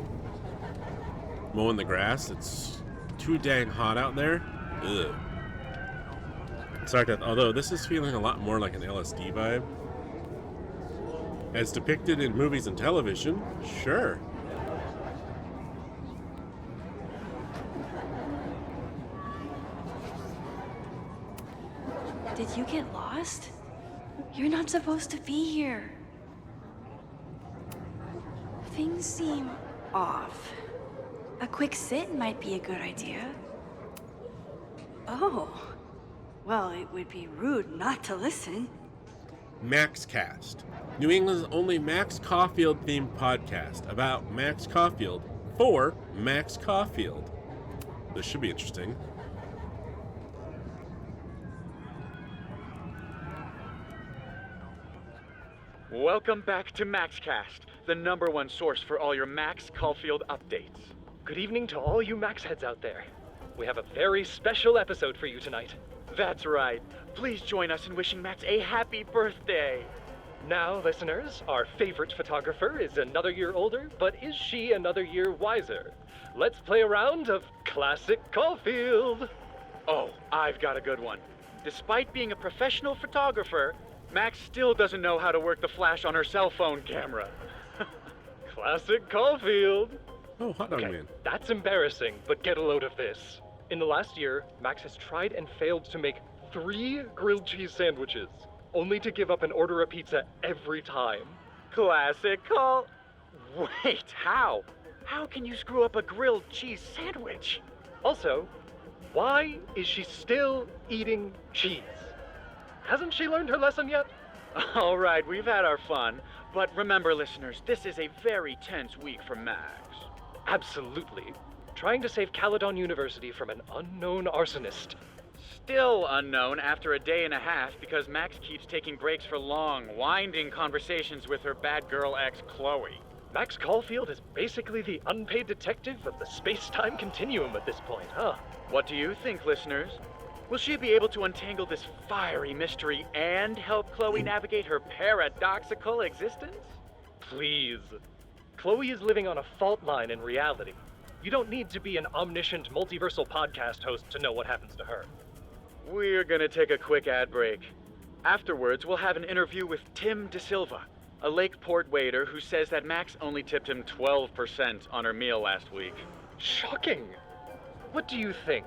mowing the grass. It's too dang hot out there. Ugh. Sorry, although this is feeling a lot more like an LSD vibe. As depicted in movies and television, sure. Did you get lost? You're not supposed to be here. Things seem off. A quick sit might be a good idea. Oh. Well, it would be rude not to listen. MaxCast, New England's only Max Caulfield themed podcast about Max Caulfield for Max Caulfield. This should be interesting. Welcome back to MaxCast, the #1 source for all your Max Caulfield updates. Good evening to all you Max heads out there. We have a very special episode for you tonight. That's right. Please join us in wishing Max a happy birthday. Now, listeners, our favorite photographer is another year older, but is she another year wiser? Let's play a round of Classic Caulfield. Oh, I've got a good one. Despite being a professional photographer, Max still doesn't know how to work the flash on her cell phone camera. Classic Caulfield. Oh, hot dog man. That's embarrassing, but get a load of this. In the last year, Max has tried and failed to make 3 grilled cheese sandwiches, only to give up and order a pizza every time. Classic Call. Wait, how? How can you screw up a grilled cheese sandwich? Also, why is she still eating cheese? Hasn't she learned her lesson yet? All right, we've had our fun. But remember, listeners, this is a very tense week for Max. Absolutely. Trying to save Caledon University from an unknown arsonist. Still unknown after a day and a half because Max keeps taking breaks for long, winding conversations with her bad girl ex, Chloe. Max Caulfield is basically the unpaid detective of the space-time continuum at this point, huh? What do you think, listeners? Will she be able to untangle this fiery mystery and help Chloe navigate her paradoxical existence? Please. Chloe is living on a fault line in reality. You don't need to be an omniscient multiversal podcast host to know what happens to her. We're gonna take a quick ad break. Afterwards, we'll have an interview with Tim DeSilva, a Lakeport waiter who says that Max only tipped him 12% on her meal last week. Shocking! What do you think?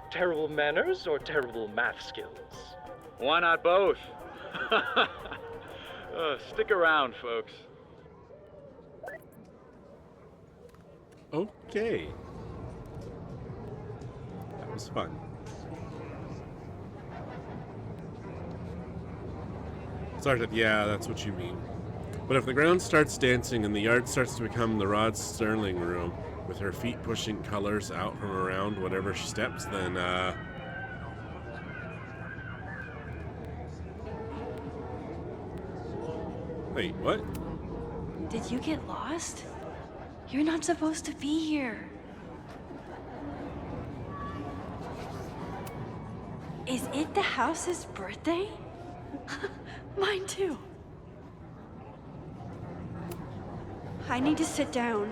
Terrible manners or terrible math skills? Why not both? Stick around, folks. Okay. That was fun. Sergeant, yeah, that's what you mean. But if the ground starts dancing and the yard starts to become the Rod Sterling room, with her feet pushing colors out from around whatever she steps, then, Wait, what? Did you get lost? You're not supposed to be here. Is it the house's birthday? Mine too. I need to sit down.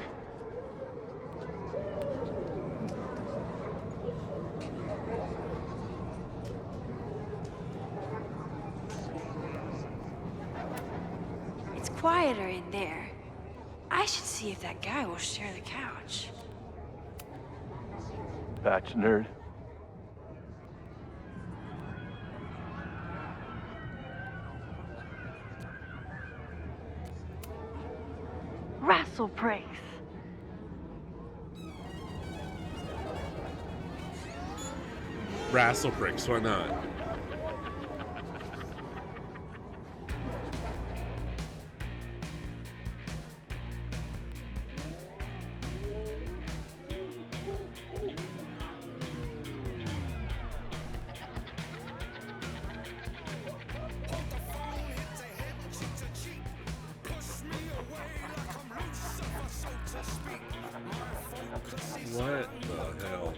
It's quieter in there. I should see if that guy will share the couch. Batch nerd. Rassle praise. Rassle pricks, why not? What the hell?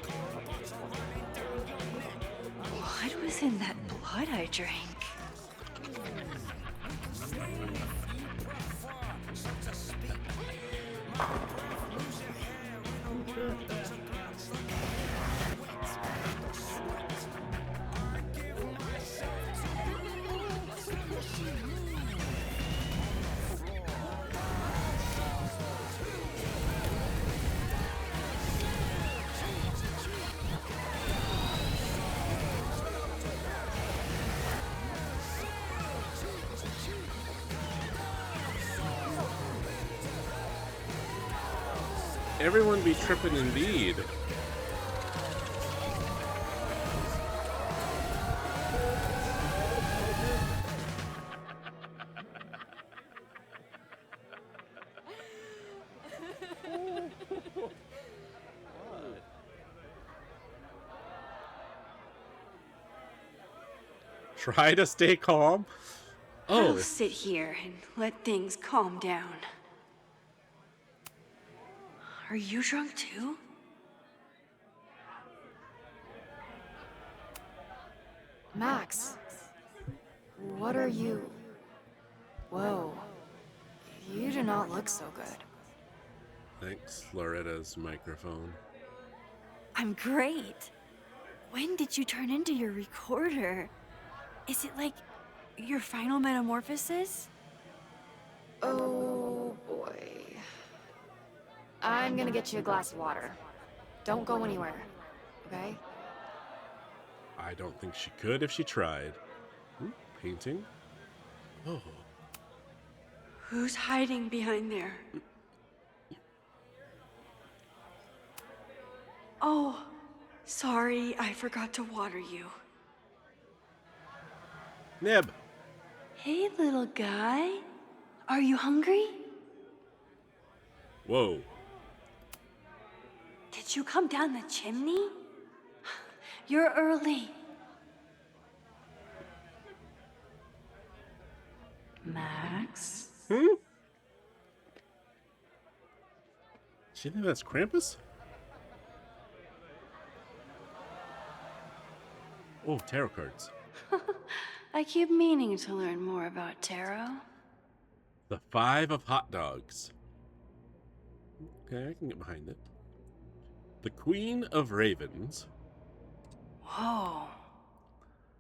What was in that blood I drank? Everyone be tripping indeed. Try to stay calm. I'll sit here and let things calm down. Are you drunk too? Max, what are you? Whoa, you do not look so good. Thanks, Loretta's microphone. I'm great. When did you turn into your recorder? Is it like your final metamorphosis? Oh boy. I'm gonna get you a glass of water. Don't go anywhere, okay? I don't think she could if she tried. Painting? Oh. Who's hiding behind there? Oh, sorry, I forgot to water you. Neb. Hey, little guy. Are you hungry? Whoa. Did you come down the chimney? You're early. Max? Hmm? Do you think that's Krampus? Oh, tarot cards. I keep meaning to learn more about tarot. The 5 of hot dogs. Okay, I can get behind it. The Queen of Ravens. Whoa.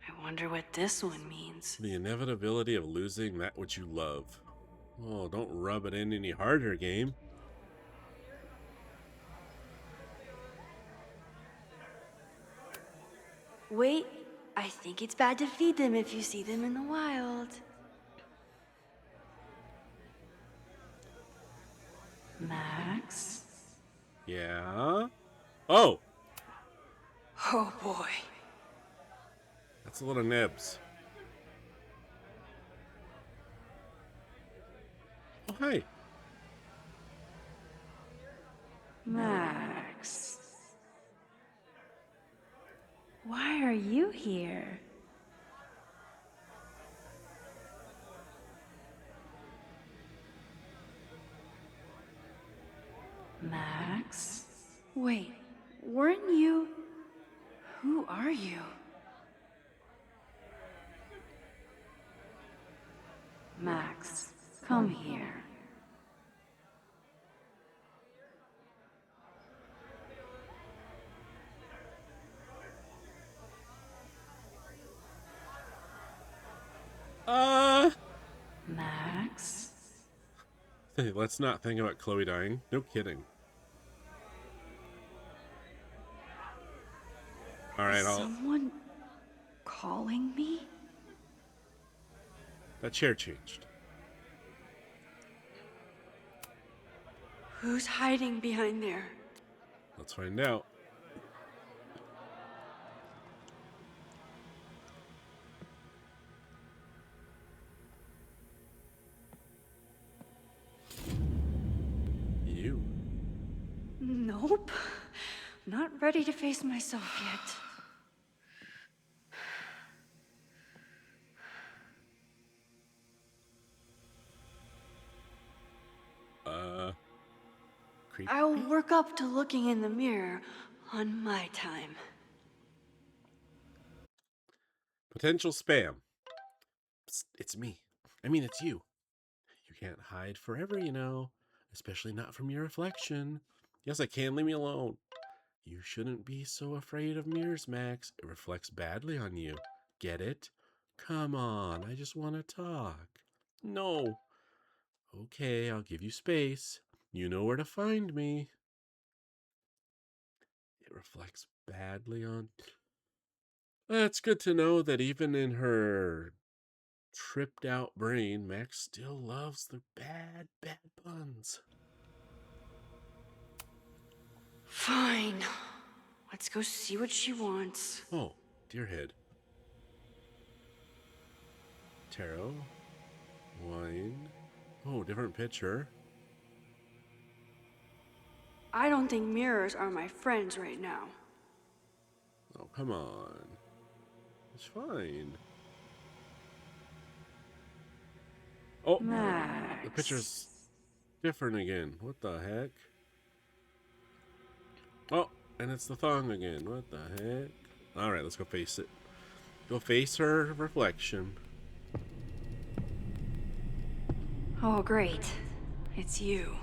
I wonder what this one means. The inevitability of losing that which you love. Oh, don't rub it in any harder, game. Wait, I think it's bad to feed them if you see them in the wild. Max? Yeah? Oh! Oh boy. That's a lot of nibs. Oh, hi. Max. Why are you here? Max? Wait, weren't you... Who are you? Max, come here. Max? Hey, let's not think about Chloe dying. No kidding. Alright, I'll... Someone calling me? That chair changed. Who's hiding behind there? Let's find out. You. Nope. Not ready to face myself yet. Creepy. I'll work up to looking in the mirror on my time. Potential spam. Psst, it's me. I mean, it's you. You can't hide forever, you know. Especially not from your reflection. Yes, I can. Leave me alone. You shouldn't be so afraid of mirrors, Max. It reflects badly on you. Get it? Come on, I just want to talk. No. Okay, I'll give you space. You know where to find me. It reflects badly on... It's good to know that even in her tripped out brain, Max still loves the bad puns. Fine. Let's go see what she wants. Oh, dear head. Tarot. Wine. Oh, different picture. I don't think mirrors are my friends right now. Oh, come on. It's fine. Oh, Max. the picture's different again. What the heck? Oh, and it's the thong again. What the heck? Alright, let's go face it. Go face her reflection. Oh, great. It's you.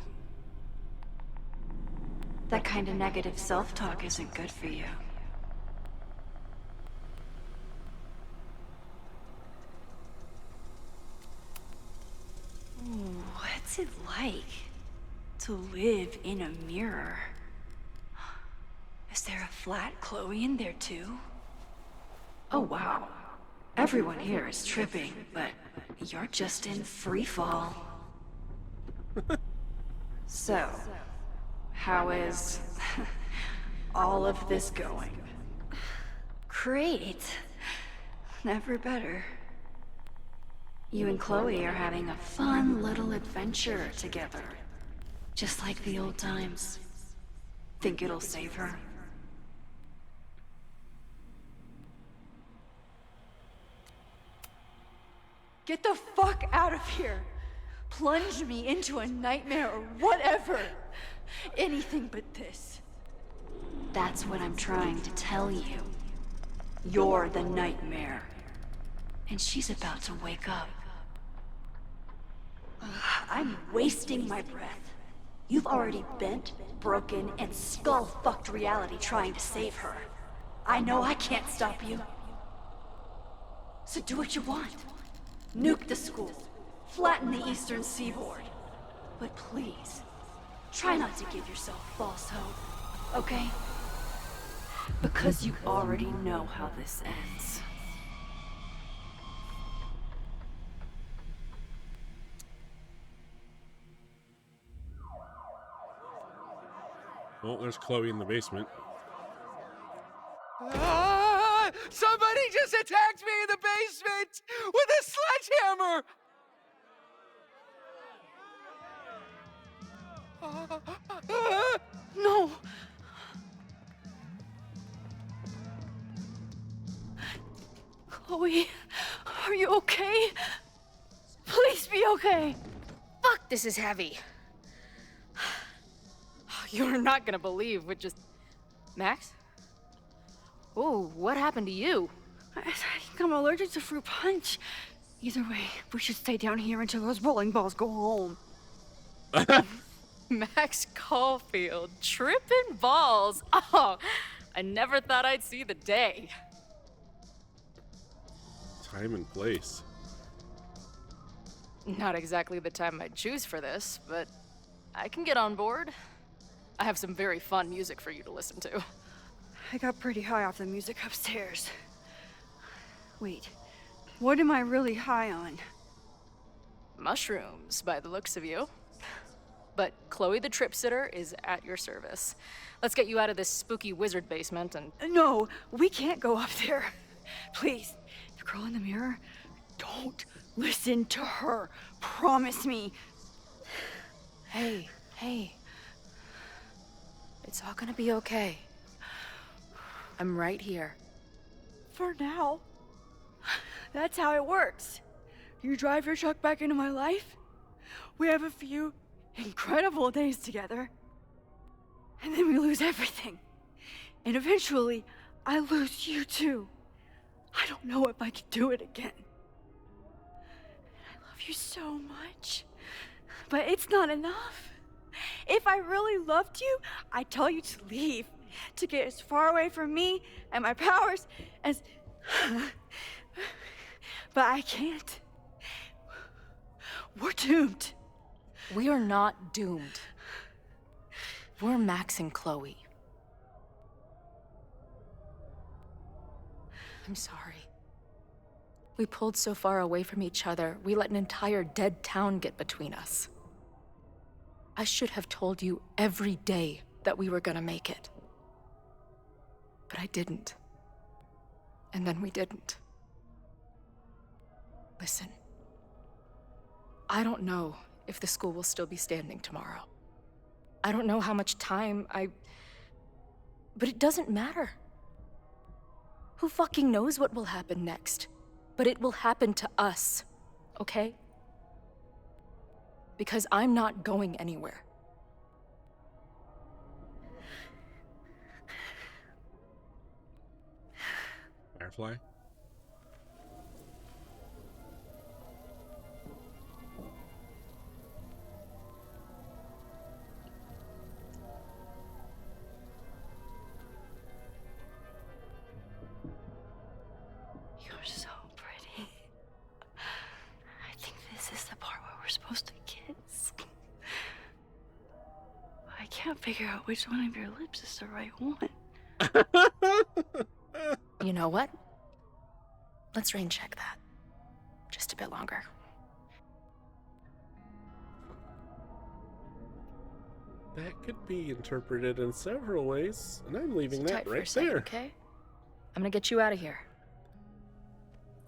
That kind of negative self-talk isn't good for you. Ooh, what's it like to live in a mirror? Is there a flat Chloe in there too? Oh wow. Everyone here is tripping, but you're just in free fall. So, how is all of this going? Great. Never better. You and Chloe are having a fun little adventure together. Just like the old times. Think it'll save her? Get the fuck out of here! Plunge me into a nightmare or whatever! Anything but this. That's what I'm trying to tell you. You're the nightmare. And she's about to wake up. I'm wasting my breath. You've already bent, broken, and skull-fucked reality trying to save her. I know I can't stop you. So do what you want. Nuke the school. Flatten the eastern seaboard. But please, try not to give yourself false hope, okay? Because you already know how this ends. Well, there's Chloe in the basement. Ah! Somebody just attacked me in the basement with a sledgehammer! No! Chloe, are you okay? Please be okay! Fuck, this is heavy. You're not gonna believe what just... Max? Oh, what happened to you? I think I'm allergic to fruit punch. Either way, we should stay down here until those bowling balls go home. Max Caulfield, tripping balls. Oh, I never thought I'd see the day. Time and place. Not exactly the time I'd choose for this, but I can get on board. I have some very fun music for you to listen to. I got pretty high off the music upstairs. Wait, what am I really high on? Mushrooms, by the looks of you. But Chloe the Trip Sitter is at your service. Let's get you out of this spooky wizard basement and... No, we can't go up there. Please, the girl in the mirror, don't listen to her. Promise me. Hey. It's all gonna be okay. I'm right here. For now. That's how it works. You drive your truck back into my life. We have a few incredible days together. And then we lose everything. And eventually, I lose you too. I don't know if I can do it again. I love you so much. But it's not enough. If I really loved you, I'd tell you to leave. To get as far away from me and my powers as... But I can't. We're doomed. We are not doomed. We're Max and Chloe. I'm sorry. We pulled so far away from each other, we let an entire dead town get between us. I should have told you every day that we were gonna make it. But I didn't. And then we didn't. Listen. I don't know if the school will still be standing tomorrow. I don't know how much time But it doesn't matter. Who fucking knows what will happen next? But it will happen to us, okay? Because I'm not going anywhere. Firefly? You're so pretty. I think this is the part where we're supposed to kiss. I can't figure out which one of your lips is the right one. You know what? Let's rain check that. Just a bit longer. That could be interpreted in several ways, and I'm leaving Sit that tight for a right second, there. okay? I'm gonna get you out of here.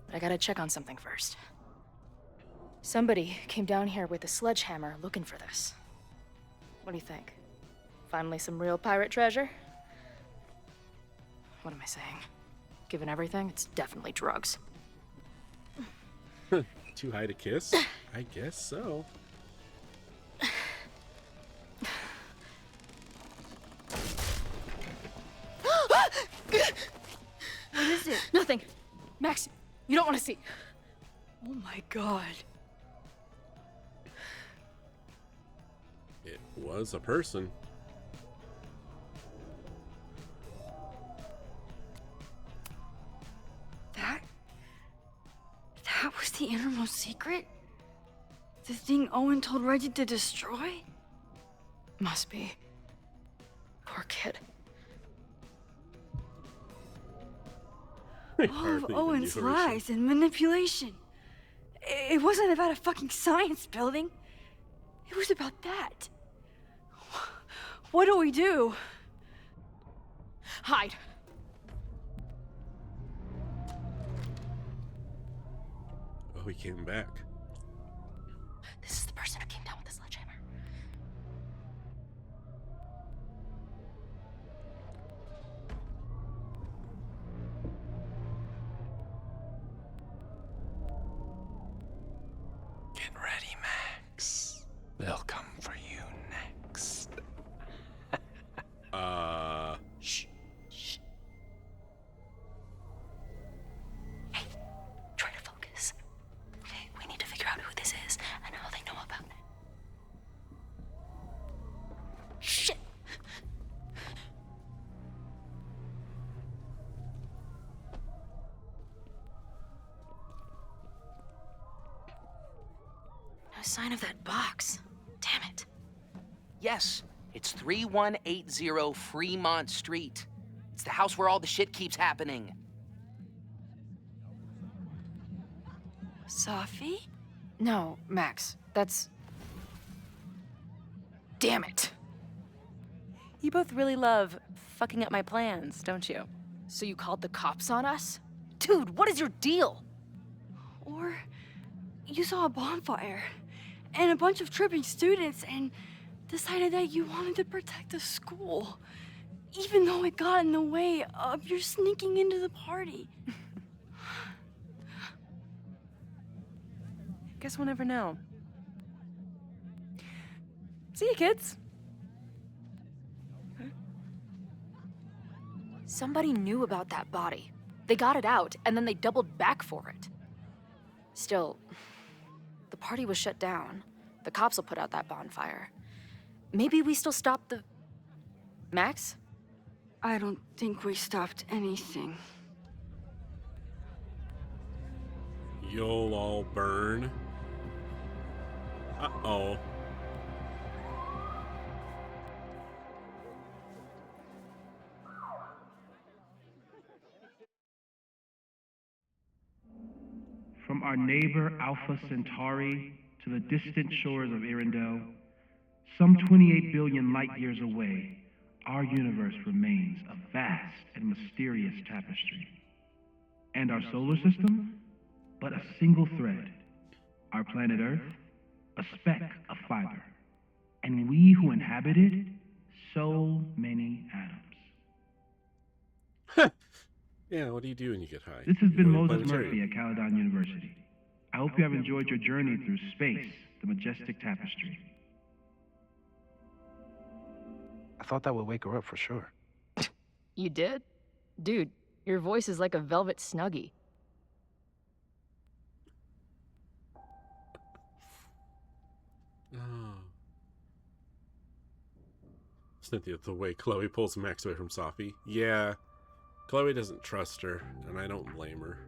But I gotta check on something first. Somebody came down here with a sledgehammer looking for this. What do you think? Finally some real pirate treasure? What am I saying? Given everything, it's definitely drugs. Too high to kiss? I guess so. What is it? Nothing. Max, you don't want to see. Oh my god. It was a person. That was the innermost secret? The thing Owen told Reggie to destroy? Must be. Poor kid. All of Owen's lies and manipulation. It wasn't about a fucking science building. It was about that. What do we do? Hide. Oh, he came back. This is the person who came down with the sledgehammer. Get ready, Max. They'll come for you next. Shh. Shh. Hey, try to focus. Okay, we need to figure out who this is and how they know about it. Shit! No sign of that box. Damn it. Yes, it's 3180 Fremont Street. It's the house where all the shit keeps happening. Safi? No, Max, that's... Damn it. You both really love fucking up my plans, don't you? So you called the cops on us? Dude, what is your deal? Or you saw a bonfire and a bunch of tripping students and decided that you wanted to protect the school, even though it got in the way of your sneaking into the party. Guess we'll never know. See you, kids. Somebody knew about that body. They got it out, and then they doubled back for it. Still, the party was shut down. The cops will put out that bonfire. Maybe we still stop the... Max? I don't think we stopped anything. You'll all burn. Uh-oh. From our neighbor Alpha Centauri to the distant shores of Arendelle, some 28 billion light years away, our universe remains a vast and mysterious tapestry. And our solar system, but a single thread. Our planet Earth, a speck of fiber. And we who inhabit it, so many atoms. Yeah, what do you do when you get high? This has been You go to Moses planetarium. Murphy at Caledon University. I hope you have enjoyed your journey through space, the majestic tapestry. I thought that would wake her up for sure. You did? Dude, your voice is like a velvet snuggie. Oh. Cynthia, the way Chloe pulls Max away from Safi. Yeah, Chloe doesn't trust her, and I don't blame her.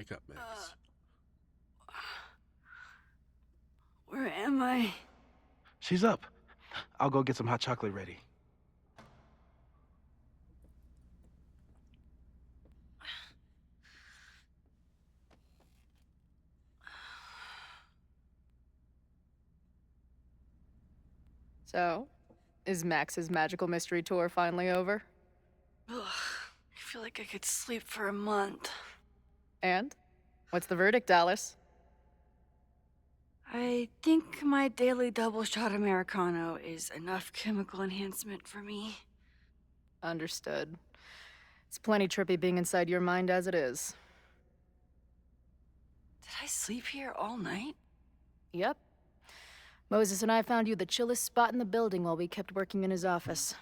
Wake up, Max. Where am I? She's up. I'll go get some hot chocolate ready. So, is Max's magical mystery tour finally over? Ugh, I feel like I could sleep for a month. And? What's the verdict, Dallas? I think my daily double shot Americano is enough chemical enhancement for me. Understood. It's plenty trippy being inside your mind as it is. Did I sleep here all night? Yep. Moses and I found you the chillest spot in the building while we kept working in his office.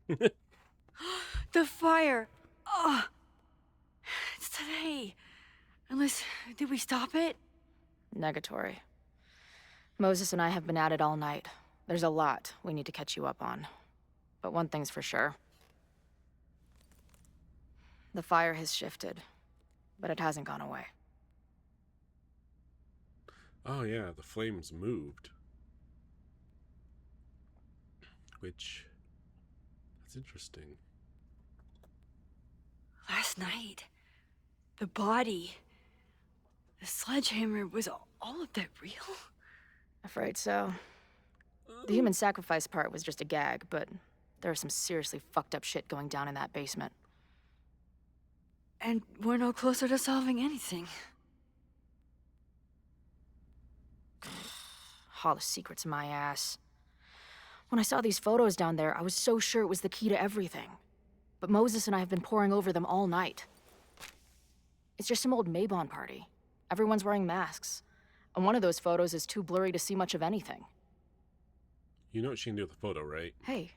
The fire! Oh, it's today. Unless, did we stop it? Negatory. Moses and I have been at it all night. There's a lot we need to catch you up on. But one thing's for sure. The fire has shifted, but it hasn't gone away. Oh yeah, the flames moved. Which, that's interesting. Last night, the body, the sledgehammer, was all of that real? Afraid so. The human sacrifice part was just a gag, but there was some seriously fucked up shit going down in that basement. And we're no closer to solving anything. All the secrets in my ass. When I saw these photos down there, I was so sure it was the key to everything. But Moses and I have been poring over them all night. It's just some old Maybon party. Everyone's wearing masks. And one of those photos is too blurry to see much of anything. You know what she can do with the photo, right? Hey,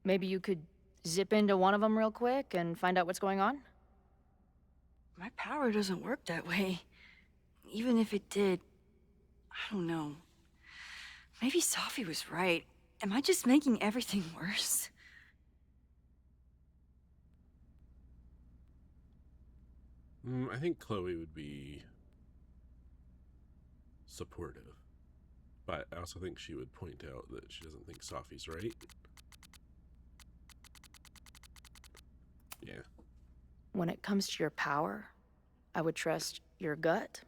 maybe you could zip into one of them real quick and find out what's going on? My power doesn't work that way. Even if it did, I don't know. Maybe Sophie was right. Am I just making everything worse? I think Chloe would be supportive. But I also think she would point out that she doesn't think Sophie's right. Yeah. When it comes to your power, I would trust your gut,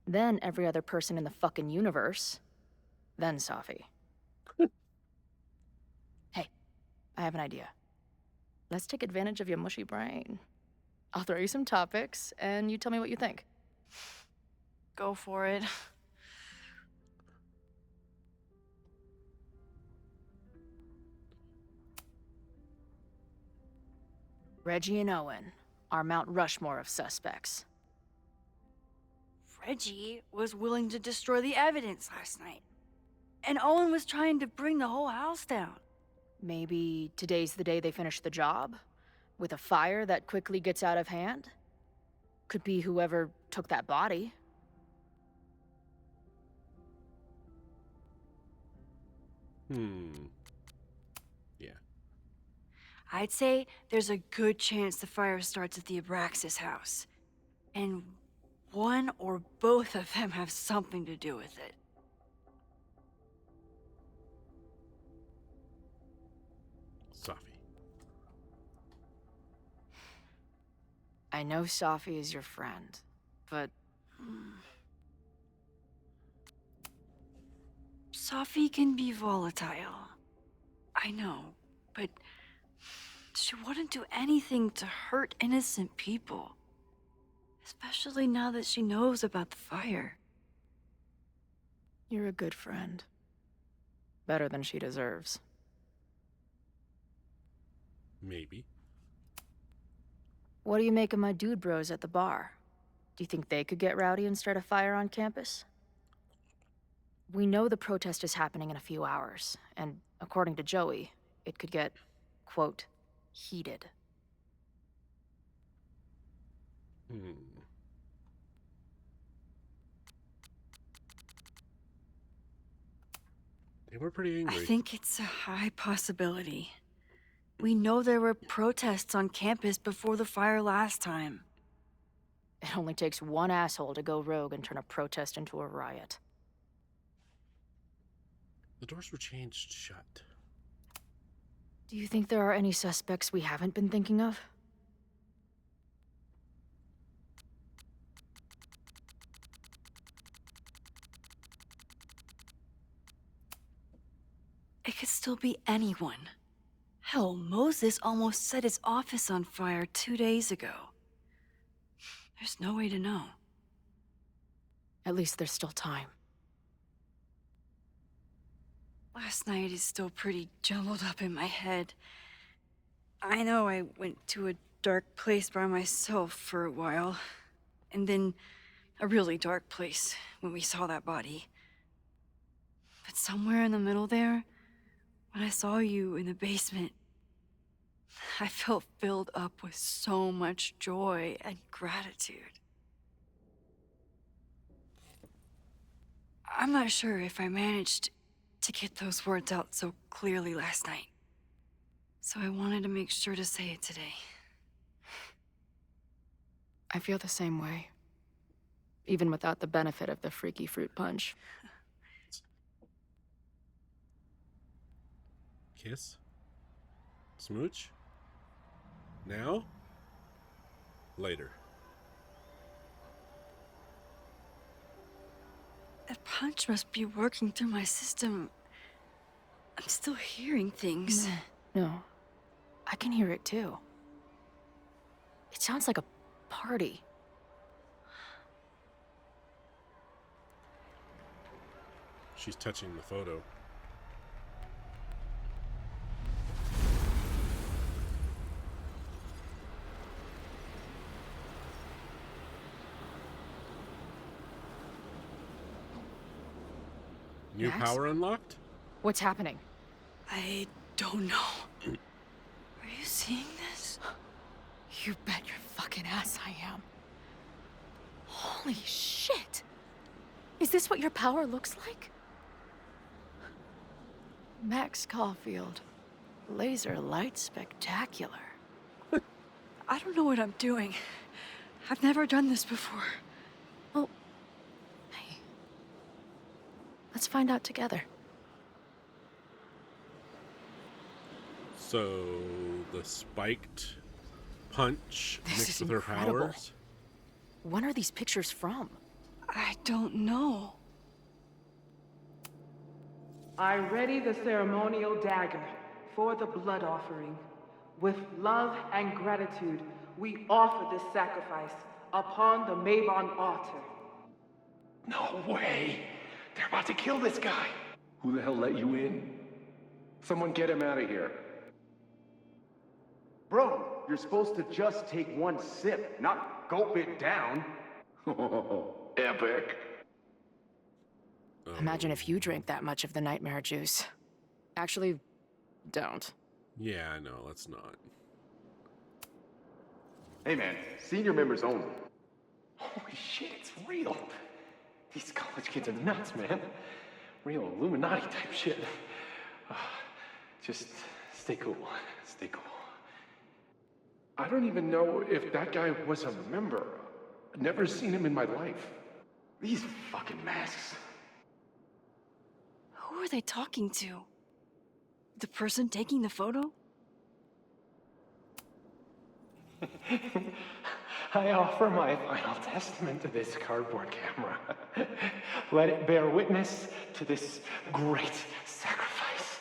then every other person in the fucking universe, then Sophie. Hey, I have an idea. Let's take advantage of your mushy brain. I'll throw you some topics, and you tell me what you think. Go for it. Reggie and Owen are Mount Rushmore of suspects. Reggie was willing to destroy the evidence last night. And Owen was trying to bring the whole house down. Maybe today's the day they finish the job? With a fire that quickly gets out of hand? Could be whoever took that body. Yeah. I'd say there's a good chance the fire starts at the Abraxas house. And one or both of them have something to do with it. Sophie. I know Sophie is your friend, but... Sophie can be volatile. I know, but she wouldn't do anything to hurt innocent people. Especially now that she knows about the fire. You're a good friend. Better than she deserves. Maybe. What do you make of my dude bros at the bar? Do you think they could get rowdy and start a fire on campus? We know the protest is happening in a few hours, and according to Joey, it could get, quote, heated. They were pretty angry. I think it's a high possibility. We know there were protests on campus before the fire last time. It only takes one asshole to go rogue and turn a protest into a riot. The doors were changed shut. Do you think there are any suspects we haven't been thinking of? It could still be anyone. Hell, Moses almost set his office on fire 2 days ago. There's no way to know. At least there's still time. Last night is still pretty jumbled up in my head. I know I went to a dark place by myself for a while, and then a really dark place when we saw that body. But somewhere in the middle there, when I saw you in the basement, I felt filled up with so much joy and gratitude. I'm not sure if I managed to get those words out so clearly last night. So I wanted to make sure to say it today. I feel the same way. Even without the benefit of the freaky fruit punch. Kiss? Smooch? Now? Later. That punch must be working through my system. I'm still hearing things. No. I can hear it too. It sounds like a party. She's touching the photo. New Max? power unlocked? What's happening? I don't know. Are you seeing this? You bet your fucking ass I am. Holy shit! Is this what your power looks like? Max Caulfield. Laser light spectacular. I don't know what I'm doing. I've never done this before. Oh. Hey. Let's find out together. So, the spiked punch This mixed is with her incredible. powers? When are these pictures from? I don't know. I ready the ceremonial dagger for the blood offering. With love and gratitude, we offer this sacrifice upon the Mabon altar. No way! They're about to kill this guy! Who the hell let you in? Someone get him out of here. Bro, you're supposed to just take one sip, not gulp it down. Epic. Imagine if you drank that much of the nightmare juice. Actually, don't. Yeah, no, let's not. Hey man, senior members only. Holy shit, it's real. These college kids are nuts, man. Real Illuminati type shit. Just stay cool. Stay cool. I don't even know if that guy was a member. Never seen him in my life. These fucking masks. Who are they talking to? The person taking the photo? I offer my final testament to this cardboard camera. Let it bear witness to this great sacrifice.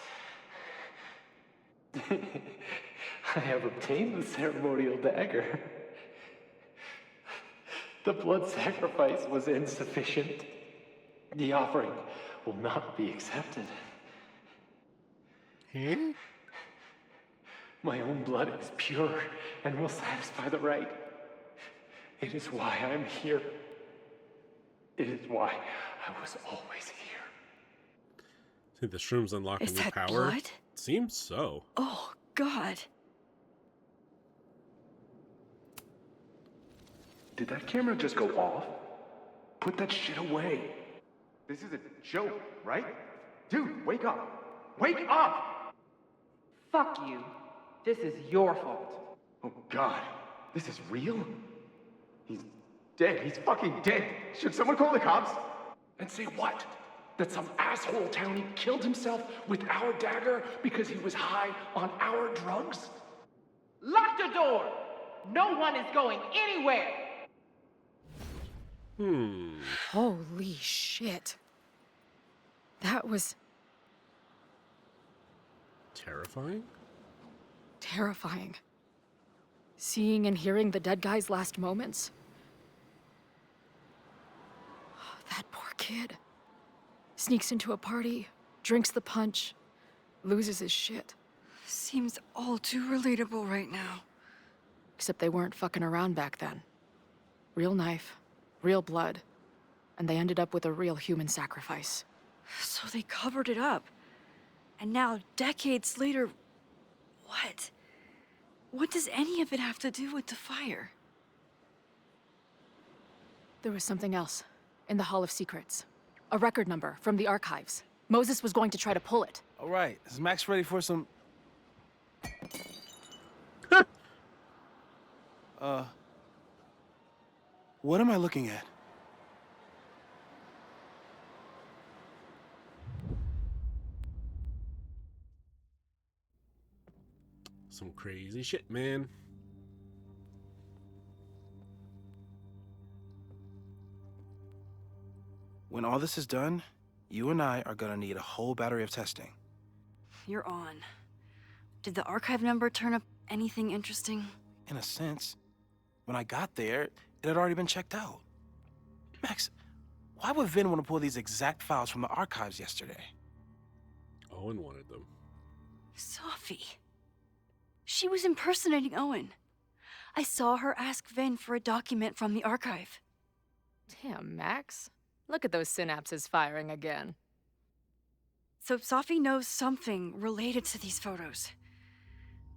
I have obtained the ceremonial dagger. The blood sacrifice was insufficient. The offering will not be accepted. Hmm? My own blood is pure and will satisfy the rite. It is why I'm here. It is why I was always here. I think the shrooms unlock Is a new that power. blood? Seems so. Oh, God. Did that camera just go off? Put that shit away. This is a joke, right? Dude, wake up! Wake up! Fuck you. This is your fault. Oh God, this is real? He's Dead. He's fucking dead. Should someone call the cops? And say what? That some asshole townie killed himself with our dagger because he was high on our drugs? Lock the door! No one is going anywhere! Holy shit. That was Terrifying? terrifying. Seeing and hearing the dead guy's last moments. That poor kid. Sneaks into a party, drinks the punch, loses his shit. Seems all too relatable right now. Except they weren't fucking around back then. Real knife, real blood, and they ended up with a real human sacrifice. So they covered it up. And now, decades later, what? What does any of it have to do with the fire? There was something else in the Hall of Secrets. A record number from the archives. Moses was going to try to pull it. All right, is Max ready for some... What am I looking at? Some crazy shit, man. When all this is done, you and I are gonna need a whole battery of testing. You're on. Did the archive number turn up anything interesting? In a sense. When I got there, it had already been checked out. Max, why would Vin want to pull these exact files from the archives yesterday? Owen wanted them. Sophie. She was impersonating Owen. I saw her ask Vin for a document from the archive. Damn, Max. Look at those synapses firing again. So Sophie knows something related to these photos.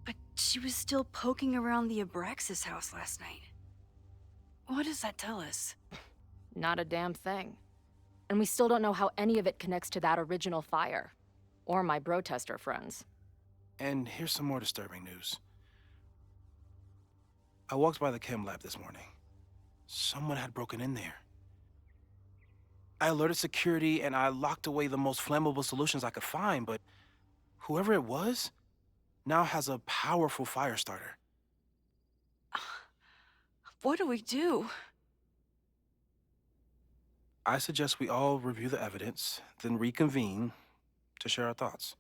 But she was still poking around the Abraxas house last night. What does that tell us? Not a damn thing. And we still don't know how any of it connects to that original fire. Or my bro-tester friends. And here's some more disturbing news. I walked by the chem lab this morning. Someone had broken in there. I alerted security and I locked away the most flammable solutions I could find, but whoever it was now has a powerful fire starter. What do we do? I suggest we all review the evidence, then reconvene to share our thoughts.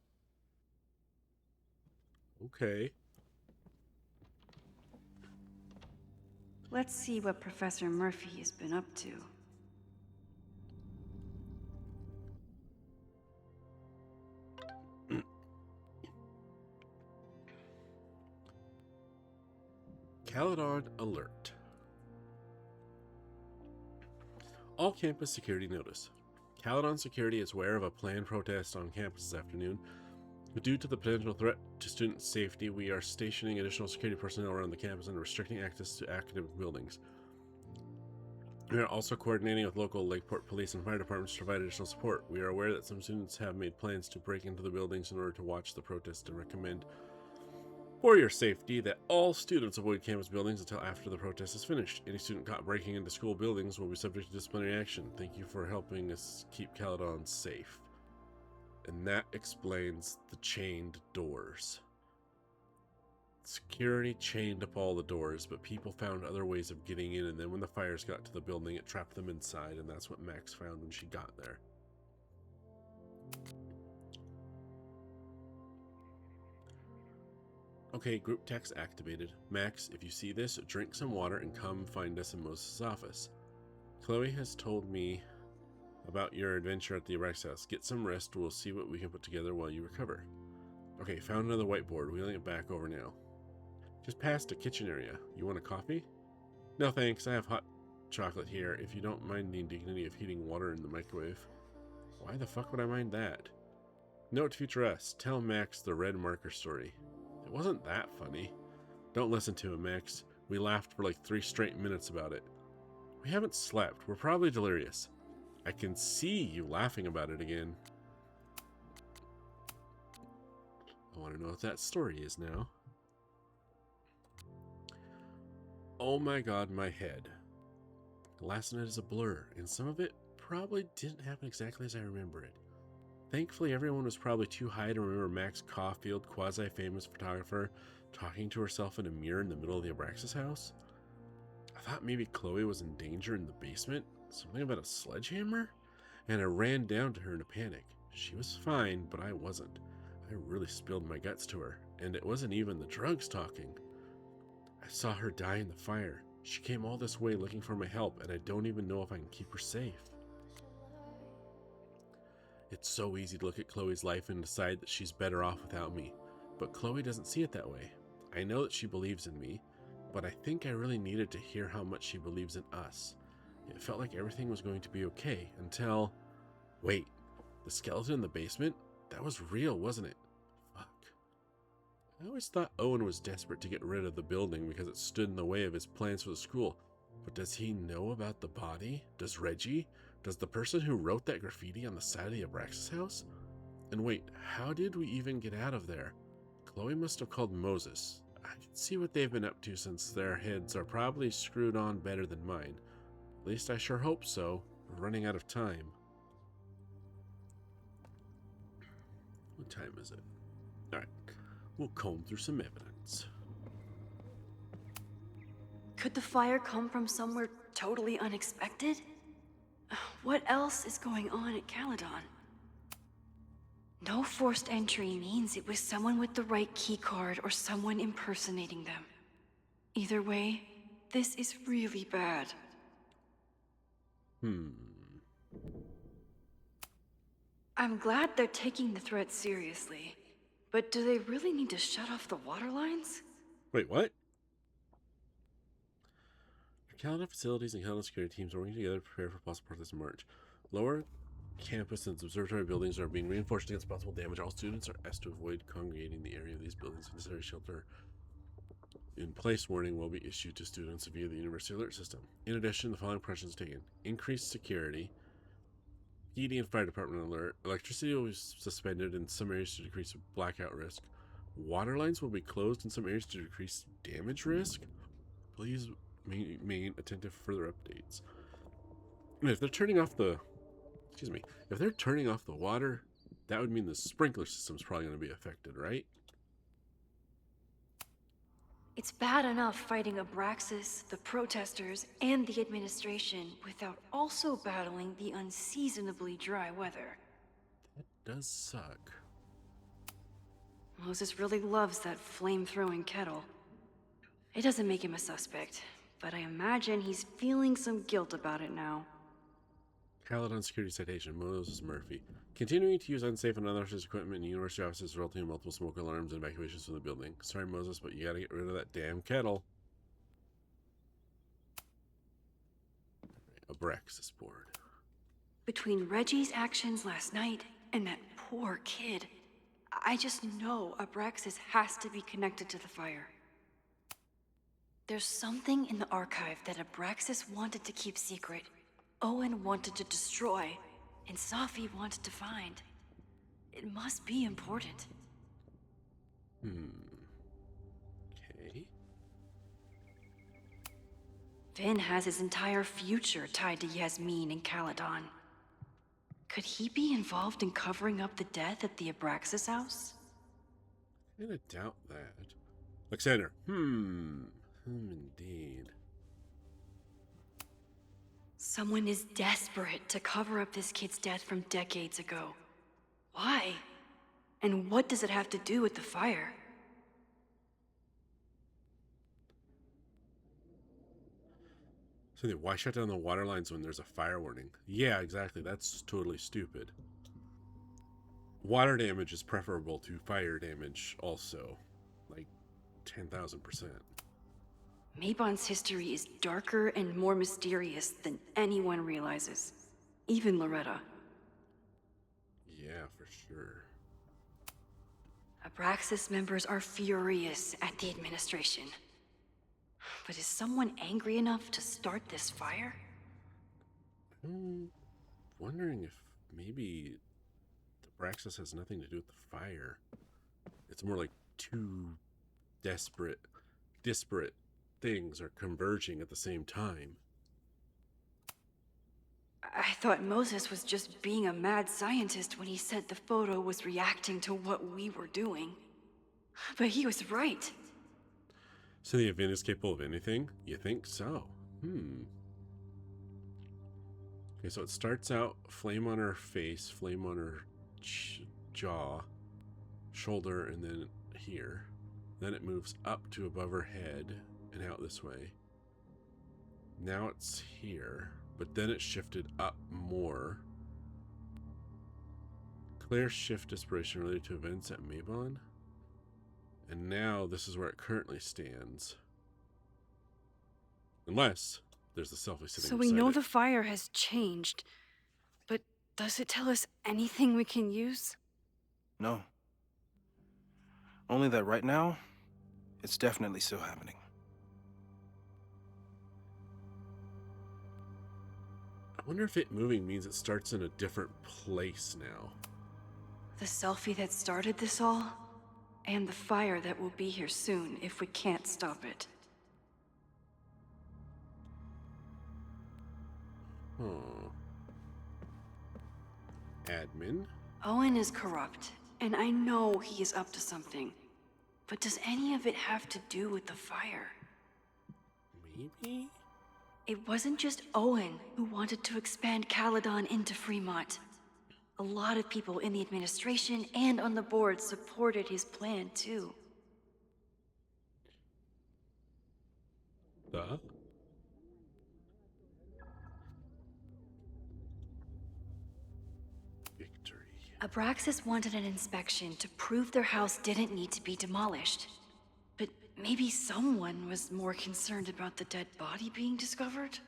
Okay. Let's see what Professor Murphy has been up to. Caledon alert. All campus security notice. Caledon security is aware of a planned protest on campus this afternoon. Due to the potential threat to student safety, we are stationing additional security personnel around the campus and restricting access to academic buildings. We are also coordinating with local Lakeport police and fire departments to provide additional support. We are aware that some students have made plans to break into the buildings in order to watch the protest and recommend, for your safety, that all students avoid campus buildings until after the protest is finished. Any student caught breaking into school buildings will be subject to disciplinary action. Thank you for helping us keep Caledon safe. And that explains the chained doors. Security chained up all the doors, but people found other ways of getting in, and then when the fires got to the building, it trapped them inside, and that's what Max found when she got there. Okay, group text activated. Max, if you see this, drink some water and come find us in Moses' office. Chloe has told me about your adventure at the Rex house. Get some rest. We'll see what we can put together while you recover. Okay, found another whiteboard. Wheeling it back over now. Just past the kitchen area. You want a coffee? No thanks. I have hot chocolate here. If you don't mind the indignity of heating water in the microwave. Why the fuck would I mind that? Note to future us. Tell Max the red marker story. It wasn't that funny. Don't listen to him, Max. We laughed for like 3 straight minutes about it. We haven't slept. We're probably delirious. I can see you laughing about it again. I want to know what that story is now. Oh my god, my head. Last night is a blur, and some of it probably didn't happen exactly as I remember it. Thankfully, everyone was probably too high to remember Max Caulfield, quasi-famous photographer, talking to herself in a mirror in the middle of the Abraxas house. I thought maybe Chloe was in danger in the basement, something about a sledgehammer, and I ran down to her in a panic. She was fine, but I wasn't. I really spilled my guts to her, and it wasn't even the drugs talking. I saw her die in the fire. She came all this way looking for my help, and I don't even know if I can keep her safe. It's so easy to look at Chloe's life and decide that she's better off without me, but Chloe doesn't see it that way. I know that she believes in me, but I think I really needed to hear how much she believes in us. It felt like everything was going to be okay until... Wait, the skeleton in the basement? That was real, wasn't it? Fuck. I always thought Owen was desperate to get rid of the building because it stood in the way of his plans for the school. But does he know about the body? Does Reggie? Does the person who wrote that graffiti on the side of the Abraxas house? And wait, how did we even get out of there? Chloe must have called Moses. I can see what they've been up to since their heads are probably screwed on better than mine. At least I sure hope so. We're running out of time. What time is it? Alright, we'll comb through some evidence. Could the fire come from somewhere totally unexpected? What else is going on at Caledon? No forced entry means it was someone with the right keycard or someone impersonating them. Either way, this is really bad. I'm glad they're taking the threat seriously, but do they really need to shut off the water lines? Wait, what? Caledon facilities and Caledon security teams are working together to prepare for possible protest in March. Lower campus and observatory buildings are being reinforced against possible damage. All students are asked to avoid congregating in the area of these buildings. Necessary shelter in place warning will be issued to students via the University Alert System. In addition, the following precautions taken: increased security, heating and fire department alert, electricity will be suspended in some areas to decrease blackout risk, water lines will be closed in some areas to decrease damage risk. Please remain attentive for further updates. And if they're turning off the water, that would mean the sprinkler system's probably going to be affected, right? It's bad enough fighting Abraxas, the protesters, and the administration without also battling the unseasonably dry weather. That does suck. Moses really loves that flame-throwing kettle. It doesn't make him a suspect, but I imagine he's feeling some guilt about it now. Caledon security citation, Moses Murphy. Continuing to use unsafe and unauthorized equipment in university offices resulting in multiple smoke alarms and evacuations from the building. Sorry, Moses, but you gotta get rid of that damn kettle. Abraxas board. Between Reggie's actions last night and that poor kid, I just know Abraxas has to be connected to the fire. There's something in the archive that Abraxas wanted to keep secret, Owen wanted to destroy, and Safi wanted to find. It must be important. Okay. Finn has his entire future tied to Yasmin and Caledon. Could he be involved in covering up the death at the Abraxas house? I'm gonna doubt that. Alexander. Indeed. Someone is desperate to cover up this kid's death from decades ago. Why? And what does it have to do with the fire? So why shut down the water lines when there's a fire warning? Yeah, exactly. That's totally stupid. Water damage is preferable to fire damage also. Like 10,000%. Mabon's history is darker and more mysterious than anyone realizes. Even Loretta. Yeah, for sure. Abraxas members are furious at the administration. But is someone angry enough to start this fire? I'm wondering if maybe the Abraxas has nothing to do with the fire. It's more like two disparate things are converging at the same time. I thought Moses was just being a mad scientist when he said the photo was reacting to what we were doing. But he was right. So the event is capable of anything? You think so? Okay, so it starts out flame on her face, flame on her jaw, shoulder, and then here. Then it moves up to above her head and out this way. Now it's here, but then it shifted up more. Clear shift inspiration related to events at Mabon. And now this is where it currently stands. Unless there's the selfie sitting So we beside know it. the fire has changed, but does it tell us anything we can use? No. Only that right now, it's definitely still happening. I wonder if it moving means it starts in a different place now. The selfie that started this all, and the fire that will be here soon if we can't stop it. Admin? Owen is corrupt, and I know he is up to something. But does any of it have to do with the fire? Maybe? It wasn't just Owen who wanted to expand Caledon into Fremont. A lot of people in the administration and on the board supported his plan, too. The? Victory. Abraxas wanted an inspection to prove their house didn't need to be demolished. But maybe someone was more concerned about the dead body being discovered?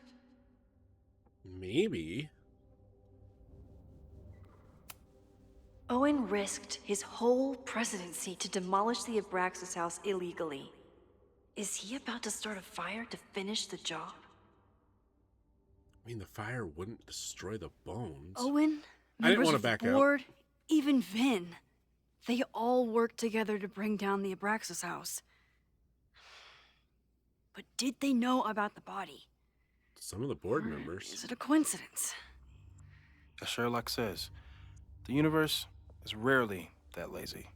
Maybe. Owen risked his whole presidency to demolish the Abraxas house illegally. Is he about to start a fire to finish the job? I mean, the fire wouldn't destroy the bones. Owen, I didn't members want to of the back out. board, even Vin. They all worked together to bring down the Abraxas house. But did they know about the body? Some of the board members. Is it a coincidence? As Sherlock says, the universe is rarely that lazy.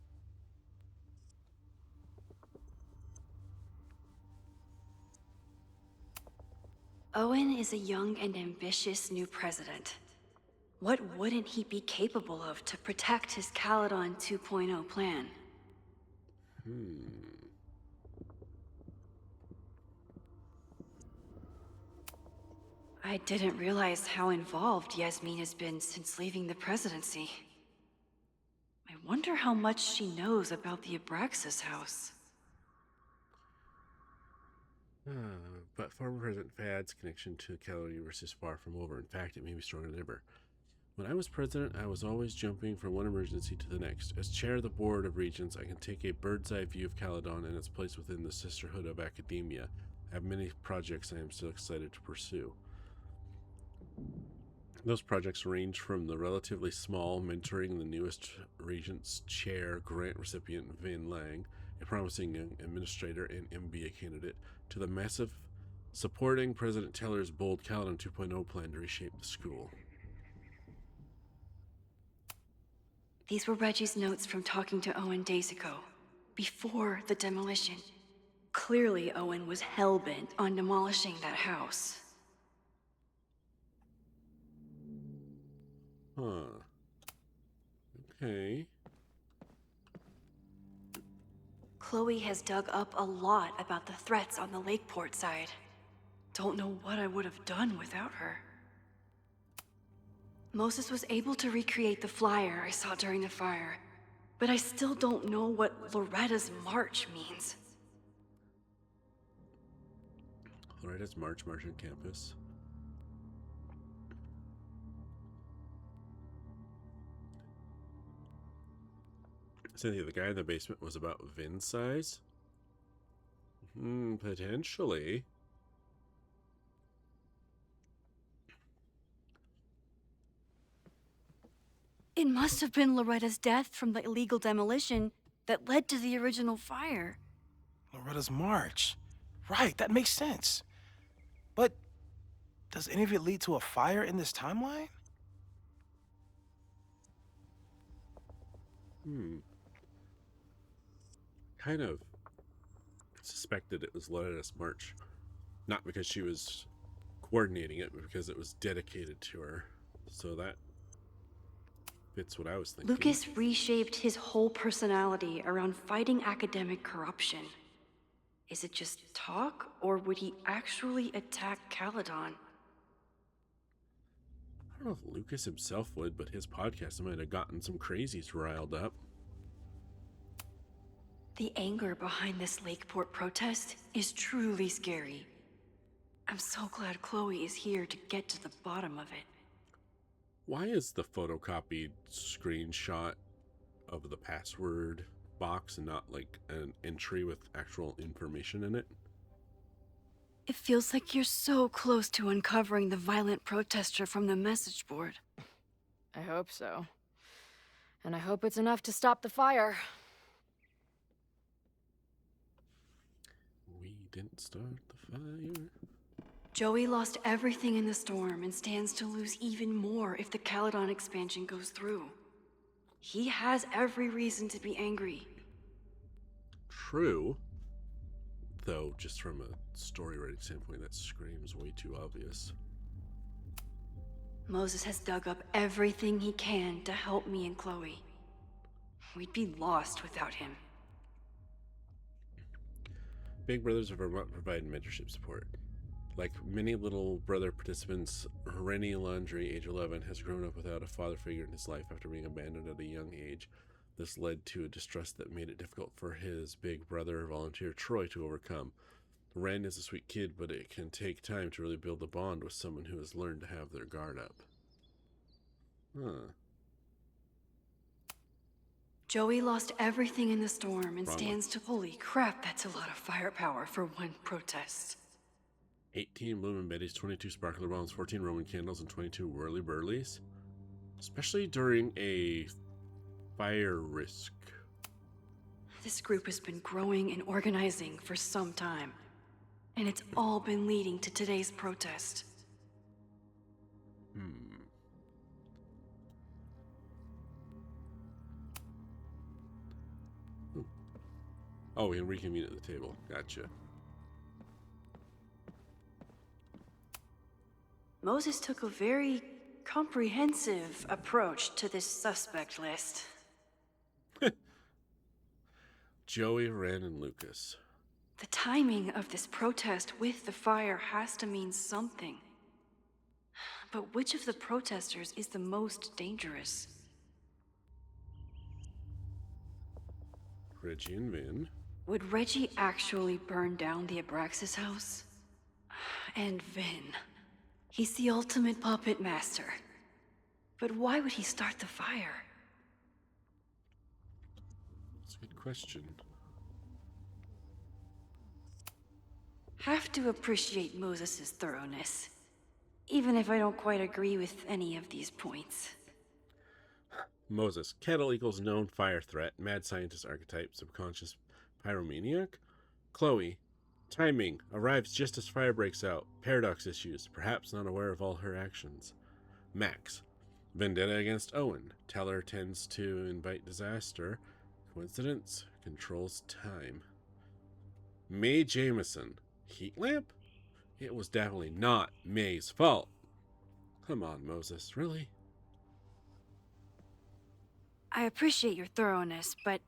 Owen is a young and ambitious new president. What wouldn't he be capable of to protect his Caledon 2.0 plan? I didn't realize how involved Yasmin has been since leaving the presidency. I wonder how much she knows about the Abraxas house. But former President Fad's connection to the Caledon universe is far from over. In fact, it may be stronger than ever. When I was president, I was always jumping from one emergency to the next. As chair of the Board of Regents, I can take a bird's eye view of Caledon and its place within the sisterhood of academia. I have many projects I am still excited to pursue. Those projects range from the relatively small mentoring the newest Regent's Chair grant recipient Vin Lang, a promising young administrator and MBA candidate, to the massive supporting President Teller's bold Caledon 2.0 plan to reshape the school. These were Reggie's notes from talking to Owen days ago, before the demolition. Clearly, Owen was hell-bent on demolishing that house. Huh. Okay. Chloe has dug up a lot about the threats on the Lakeport side. Don't know what I would have done without her. Moses was able to recreate the flyer I saw during the fire, but I still don't know what Loretta's march means. Loretta's march on campus. Cynthia, the guy in the basement was about Vin's size? Potentially. It must have been Loretta's death from the illegal demolition that led to the original fire. Loretta's march. Right, that makes sense. But Does any of it lead to a fire in this timeline? Kind of suspected it was Loretta's march. Not because she was coordinating it, but because it was dedicated to her. So that fits what I was thinking. Lucas reshaped his whole personality around fighting academic corruption. Is it just talk, or would he actually attack Caledon? I don't know if Lucas himself would, but his podcast might have gotten some crazies riled up. The anger behind this Lakeport protest is truly scary. I'm so glad Chloe is here to get to the bottom of it. Why is the photocopied screenshot of the password box and not like an entry with actual information in it? It feels like you're so close to uncovering the violent protester from the message board. I hope so. And I hope it's enough to stop the fire. We didn't start the fire. Joey lost everything in the storm and stands to lose even more if the Caledon expansion goes through. He has every reason to be angry. True. Though, just from a story writing standpoint, that screams way too obvious. Moses has dug up everything he can to help me and Chloe. We'd be lost without him. Big Brothers of Vermont provide mentorship support. Like many little brother participants, Rennie Laundrie, age 11, has grown up without a father figure in his life after being abandoned at a young age. This led to a distrust that made it difficult for his big brother volunteer Troy to overcome. Ren is a sweet kid, but it can take time to really build a bond with someone who has learned to have their guard up. Huh. Joey lost everything in the storm and stands to... Holy crap, that's a lot of firepower for one protest. 18 Bloomin' Betties, 22 Sparkler Bombs, 14 Roman Candles, and 22 Whirly Burlies. Especially during a fire risk. This group has been growing and organizing for some time. And it's all been leading to today's protest. Oh, we can reconvene at the table. Gotcha. Moses took a very comprehensive approach to this suspect list. Joey, Ren, and Lucas. The timing of this protest with the fire has to mean something. But which of the protesters is the most dangerous? Reggie and Vin. Would Reggie actually burn down the Abraxas house? And Vin. He's the ultimate puppet master. But why would he start the fire? That's a good question. Have to appreciate Moses' thoroughness. Even if I don't quite agree with any of these points. Moses. Kettle equals known fire threat. Mad scientist archetype. Subconscious pyromaniac. Chloe. Timing. Arrives just as fire breaks out. Paradox issues. Perhaps not aware of all her actions. Max. Vendetta against Owen. Teller tends to invite disaster. Coincidence. Controls time. Mae Jameson. Heat lamp? It was definitely not May's fault. Come on, Moses. Really? I appreciate your thoroughness, but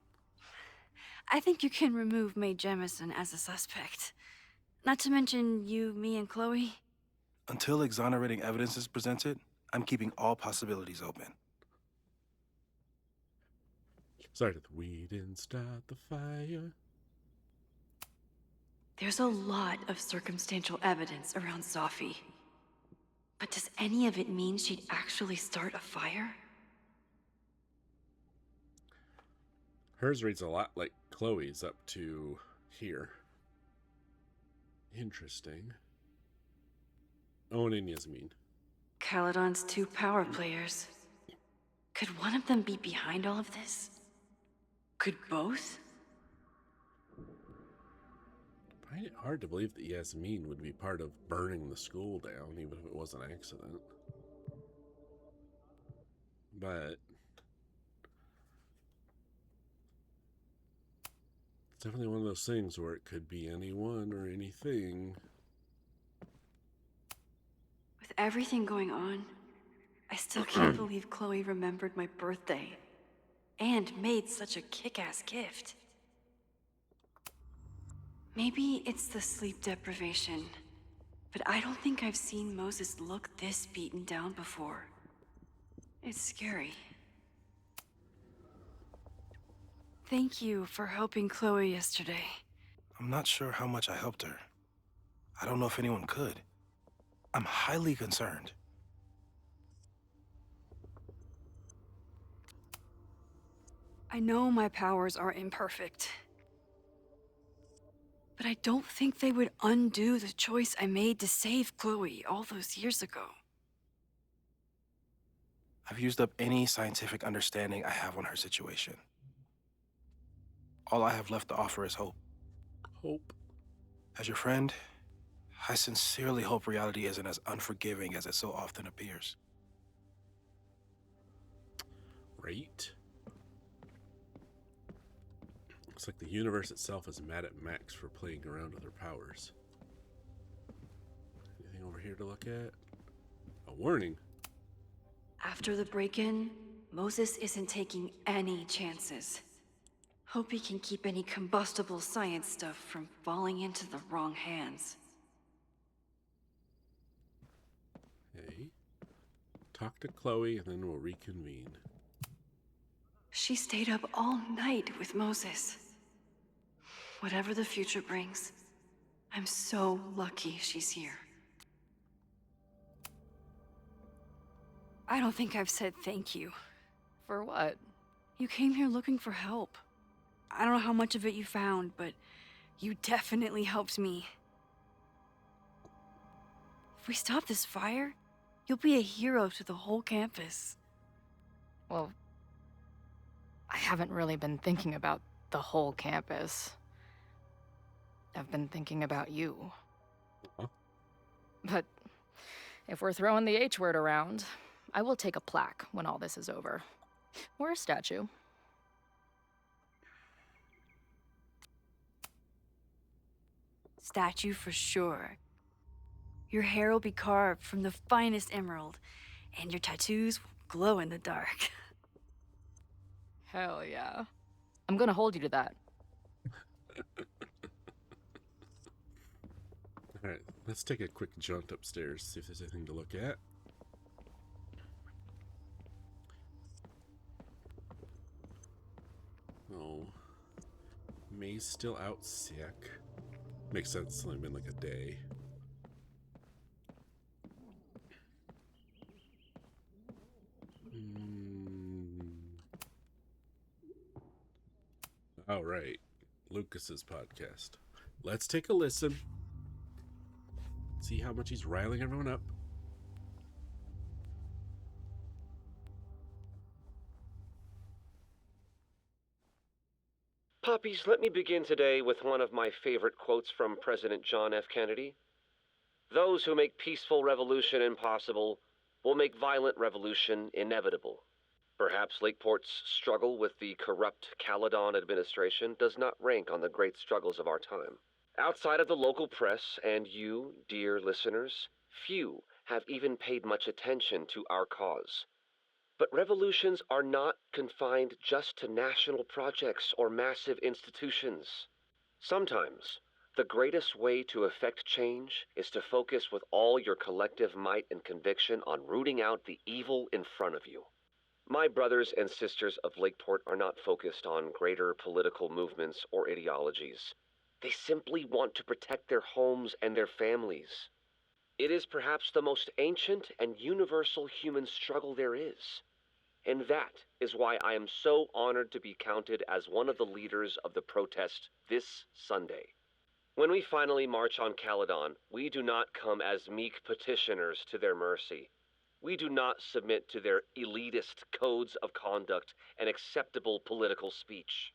I think you can remove Mae Jemison as a suspect. Not to mention you, me, and Chloe. Until exonerating evidence is presented, I'm keeping all possibilities open. Sorry, we didn't start the fire. There's a lot of circumstantial evidence around Sophie. But does any of it mean she'd actually start a fire? Hers reads a lot like Chloe's up to here. Interesting. Owen and Yasmin. Caledon's two power players. Could one of them be behind all of this? Could both? I find it hard to believe that Yasmin would be part of burning the school down, even if it was an accident. But it's definitely one of those things where it could be anyone or anything. With everything going on, I still can't believe Chloe remembered my birthday and made such a kick-ass gift. Maybe it's the sleep deprivation, but I don't think I've seen Moses look this beaten down before. It's scary. Thank you for helping Chloe yesterday. I'm not sure how much I helped her. I don't know if anyone could. I'm highly concerned. I know my powers are imperfect, but I don't think they would undo the choice I made to save Chloe all those years ago. I've used up any scientific understanding I have on her situation. All I have left to offer is hope. Hope. As your friend, I sincerely hope reality isn't as unforgiving as it so often appears. Right? Looks like the universe itself is mad at Max for playing around with her powers. Anything over here to look at? A warning. After the break-in, Moses isn't taking any chances. Hope he can keep any combustible science stuff from falling into the wrong hands. Okay. Talk to Chloe and then we'll reconvene. She stayed up all night with Moses. Whatever the future brings, I'm so lucky she's here. I don't think I've said thank you. For what? You came here looking for help. I don't know how much of it you found, but you definitely helped me. If we stop this fire, you'll be a hero to the whole campus. Well, I haven't really been thinking about the whole campus. I've been thinking about you. Huh? But if we're throwing the H word around, I will take a plaque when all this is over. Or a statue. Statue for sure. Your hair will be carved from the finest emerald, and your tattoos will glow in the dark. Hell yeah. I'm gonna hold you to that. Alright, let's take a quick jaunt upstairs, see if there's anything to look at. Oh. May's still out sick. Makes sense, it's only been like a day. All right, Lucas's podcast. Let's take a listen. See how much he's riling everyone up. Puppies, let me begin today with one of my favorite quotes from President John F. Kennedy. Those who make peaceful revolution impossible will make violent revolution inevitable. Perhaps Lakeport's struggle with the corrupt Caledon administration does not rank on the great struggles of our time. Outside of the local press and you, dear listeners, few have even paid much attention to our cause. But revolutions are not confined just to national projects or massive institutions. Sometimes, the greatest way to effect change is to focus with all your collective might and conviction on rooting out the evil in front of you. My brothers and sisters of Lakeport are not focused on greater political movements or ideologies. They simply want to protect their homes and their families. It is perhaps the most ancient and universal human struggle there is. And that is why I am so honored to be counted as one of the leaders of the protest this Sunday. When we finally march on Caledon, we do not come as meek petitioners to their mercy. We do not submit to their elitist codes of conduct and acceptable political speech.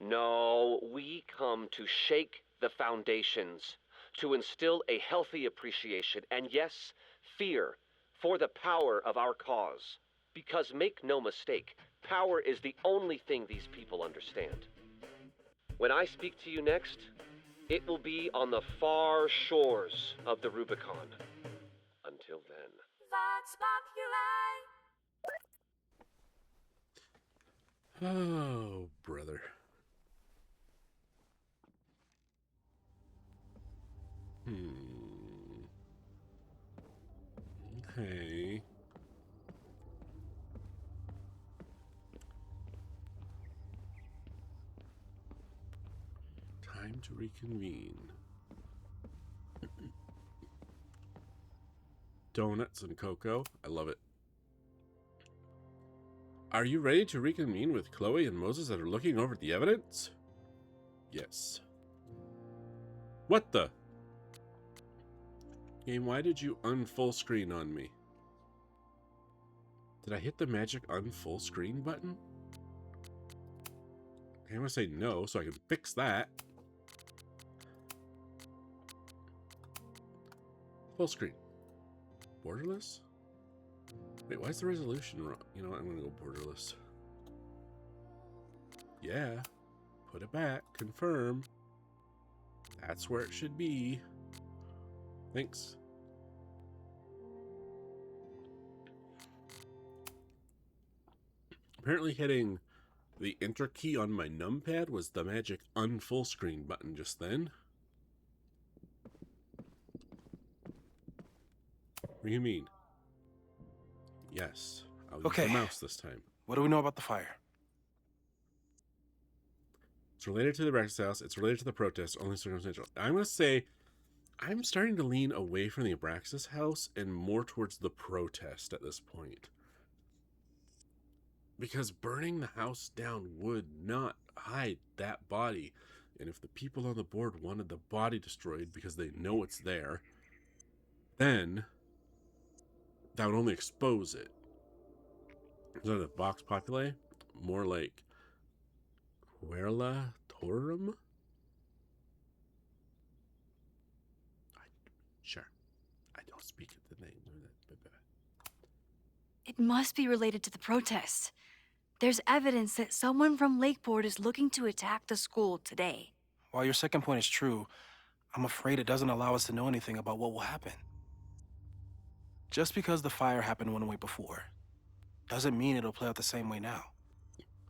No, we come to shake the foundations, to instill a healthy appreciation and, yes, fear for the power of our cause. Because make no mistake, power is the only thing these people understand. When I speak to you next, it will be on the far shores of the Rubicon. Until then. Oh, brother. Okay. Time to reconvene. Donuts and cocoa. I love it. Are you ready to reconvene with Chloe and Moses that are looking over the evidence? Yes. What the? Game, why did you unfull screen on me? Did I hit the magic unfull screen button? I'm going to say no so I can fix that. Full screen. Borderless? Wait, why is the resolution wrong? You know what? I'm going to go borderless. Yeah. Put it back. Confirm. That's where it should be. Thanks. Apparently hitting the enter key on my numpad was the magic unfull screen button just then. What do you mean? Yes. I'll use the mouse this time. What do we know about the fire? It's related to the Rex house. It's related to the protest. Only circumstantial. I'm going to say I'm starting to lean away from the Abraxas house and more towards the protest at this point. Because burning the house down would not hide that body. And if the people on the board wanted the body destroyed because they know it's there, then that would only expose it. Is that a vox populi? More like Querla Torum? Sure. I don't speak the name. It must be related to the protests. There's evidence that someone from Lakeport is looking to attack the school today. While your second point is true, I'm afraid it doesn't allow us to know anything about what will happen. Just because the fire happened one way before, doesn't mean it'll play out the same way now.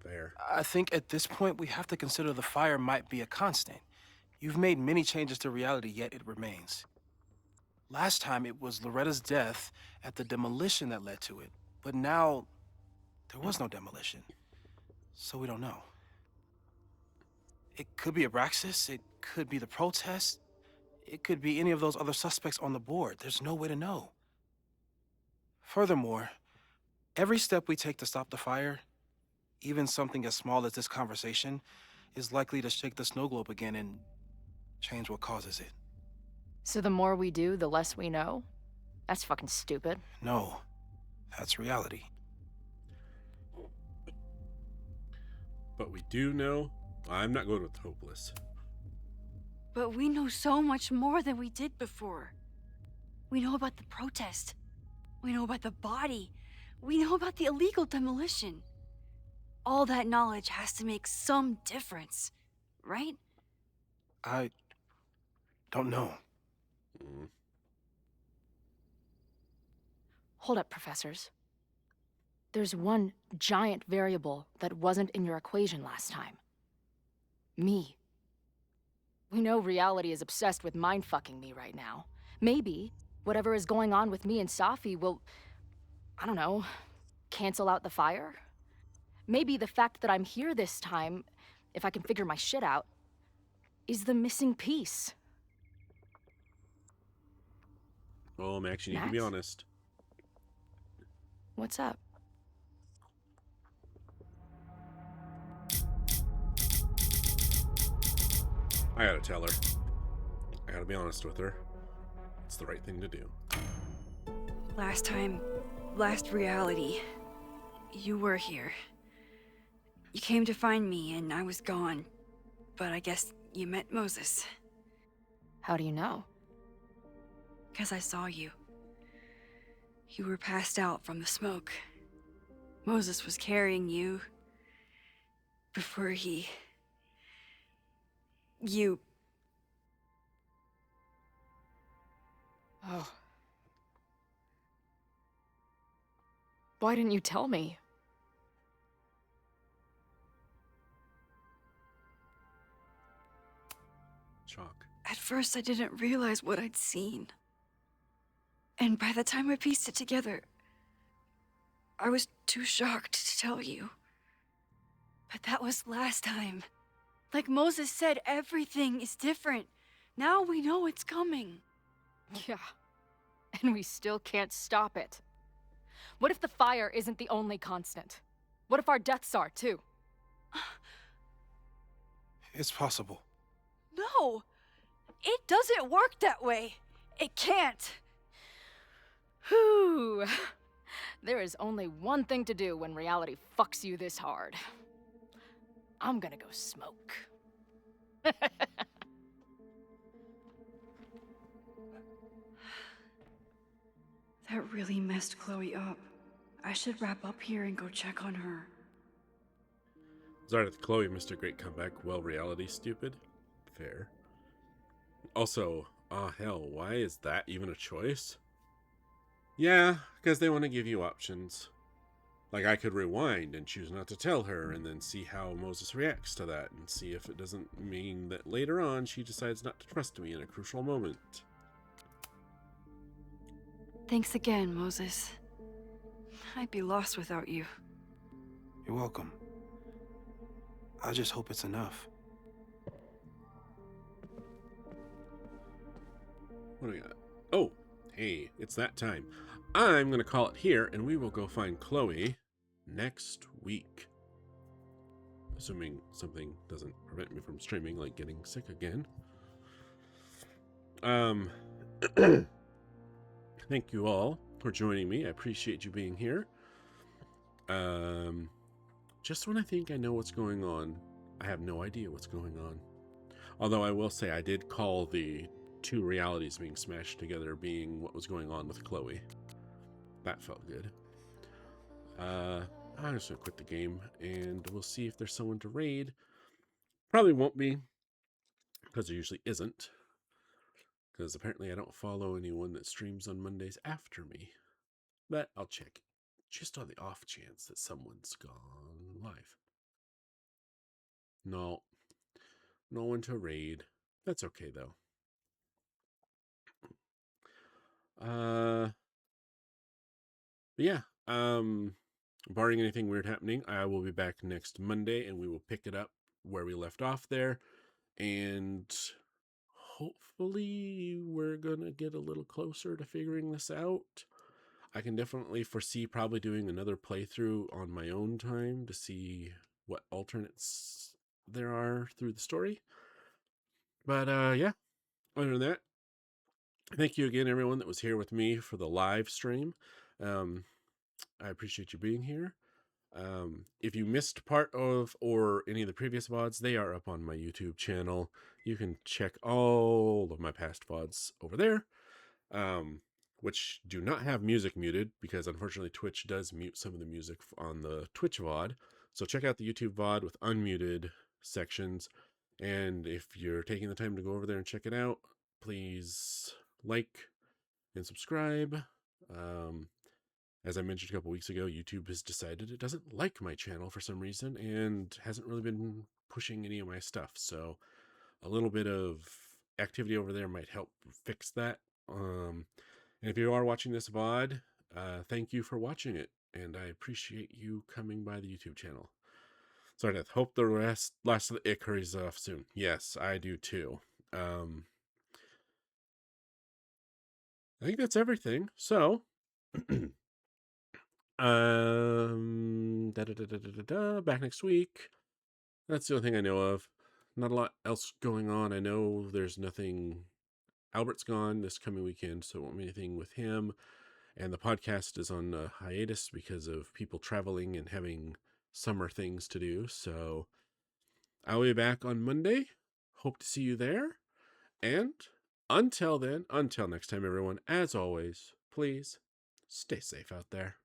Fair. I think at this point we have to consider the fire might be a constant. You've made many changes to reality, yet it remains. Last time it was Loretta's death at the demolition that led to it, but now there was no demolition, so we don't know. It could be Abraxas, it could be the protest, it could be any of those other suspects on the board. There's no way to know. Furthermore, every step we take to stop the fire, even something as small as this conversation, is likely to shake the snow globe again and change what causes it. So the more we do, the less we know? That's fucking stupid. No, that's reality. But we do know, I'm not going with hopeless. But we know so much more than we did before. We know about the protest. We know about the body. We know about the illegal demolition. All that knowledge has to make some difference, right? I don't know. Hold up, professors. There's one giant variable that wasn't in your equation last time. Me. We know reality is obsessed with mind-fucking me right now. Maybe whatever is going on with me and Safi will, I don't know, cancel out the fire? Maybe the fact that I'm here this time, if I can figure my shit out, is the missing piece. Oh, Max, you need to be honest. What's up? I gotta tell her. I gotta be honest with her. It's the right thing to do. Last reality, you were here. You came to find me and I was gone, but I guess you met Moses. How do you know? Because I saw you. You were passed out from the smoke. Moses was carrying you before he... You... Oh. Why didn't you tell me? Shock. At first, I didn't realize what I'd seen. And by the time I pieced it together, I was too shocked to tell you. But that was last time. Like Moses said, everything is different. Now we know it's coming. Yeah. And we still can't stop it. What if the fire isn't the only constant? What if our deaths are, too? It's possible. No! It doesn't work that way. It can't. Whew. There is only one thing to do when reality fucks you this hard. I'm gonna go smoke. That really messed Chloe up. I should wrap up here and go check on her. Sorry that Chloe missed a great comeback. Well, reality stupid. Fair. Also, hell, why is that even a choice? Yeah, because they want to give you options. Like, I could rewind and choose not to tell her and then see how Moses reacts to that and see if it doesn't mean that later on she decides not to trust me in a crucial moment. Thanks again, Moses. I'd be lost without you. You're welcome. I just hope it's enough. What do we got? Oh, hey, it's that time. I'm going to call it here, and we will go find Chloe next week. Assuming something doesn't prevent me from streaming, like getting sick again. Thank you all for joining me. I appreciate you being here. Just when I think I know what's going on, I have no idea what's going on. Although I will say I did call the two realities being smashed together being what was going on with Chloe. That felt good. I'm just gonna quit the game and we'll see if there's someone to raid. Probably won't be, because there usually isn't. Because apparently I don't follow anyone that streams on Mondays after me. But I'll check, just on the off chance that someone's gone live. No. No one to raid. That's okay, though. Yeah. Barring anything weird happening, I will be back next Monday, and we will pick it up where we left off there. And hopefully we're gonna get a little closer to figuring this out. I can definitely foresee probably doing another playthrough on my own time to see what alternates there are through the story. But yeah, other than that, thank you again, everyone that was here with me for the live stream. I appreciate you being here. If you missed part of or any of the previous VODs, they are up on my YouTube channel. You can check all of my past VODs over there, which do not have music muted because unfortunately Twitch does mute some of the music on the Twitch VOD. So check out the YouTube VOD with unmuted sections. And if you're taking the time to go over there and check it out, please like and subscribe. As I mentioned a couple weeks ago, YouTube has decided it doesn't like my channel for some reason and hasn't really been pushing any of my stuff. So a little bit of activity over there might help fix that. And if you are watching this VOD, thank you for watching it. And I appreciate you coming by the YouTube channel. Sorry, Death. Hope the last of the ick hurries off soon. Yes, I do too. I think that's everything. So, back next week. That's the only thing I know of. Not a lot else going on. I know there's nothing. Albert's gone this coming weekend, so it won't be anything with him. And the podcast is on hiatus because of people traveling and having summer things to do. So I'll be back on Monday. Hope to see you there. And until then, until next time, everyone, as always, please stay safe out there.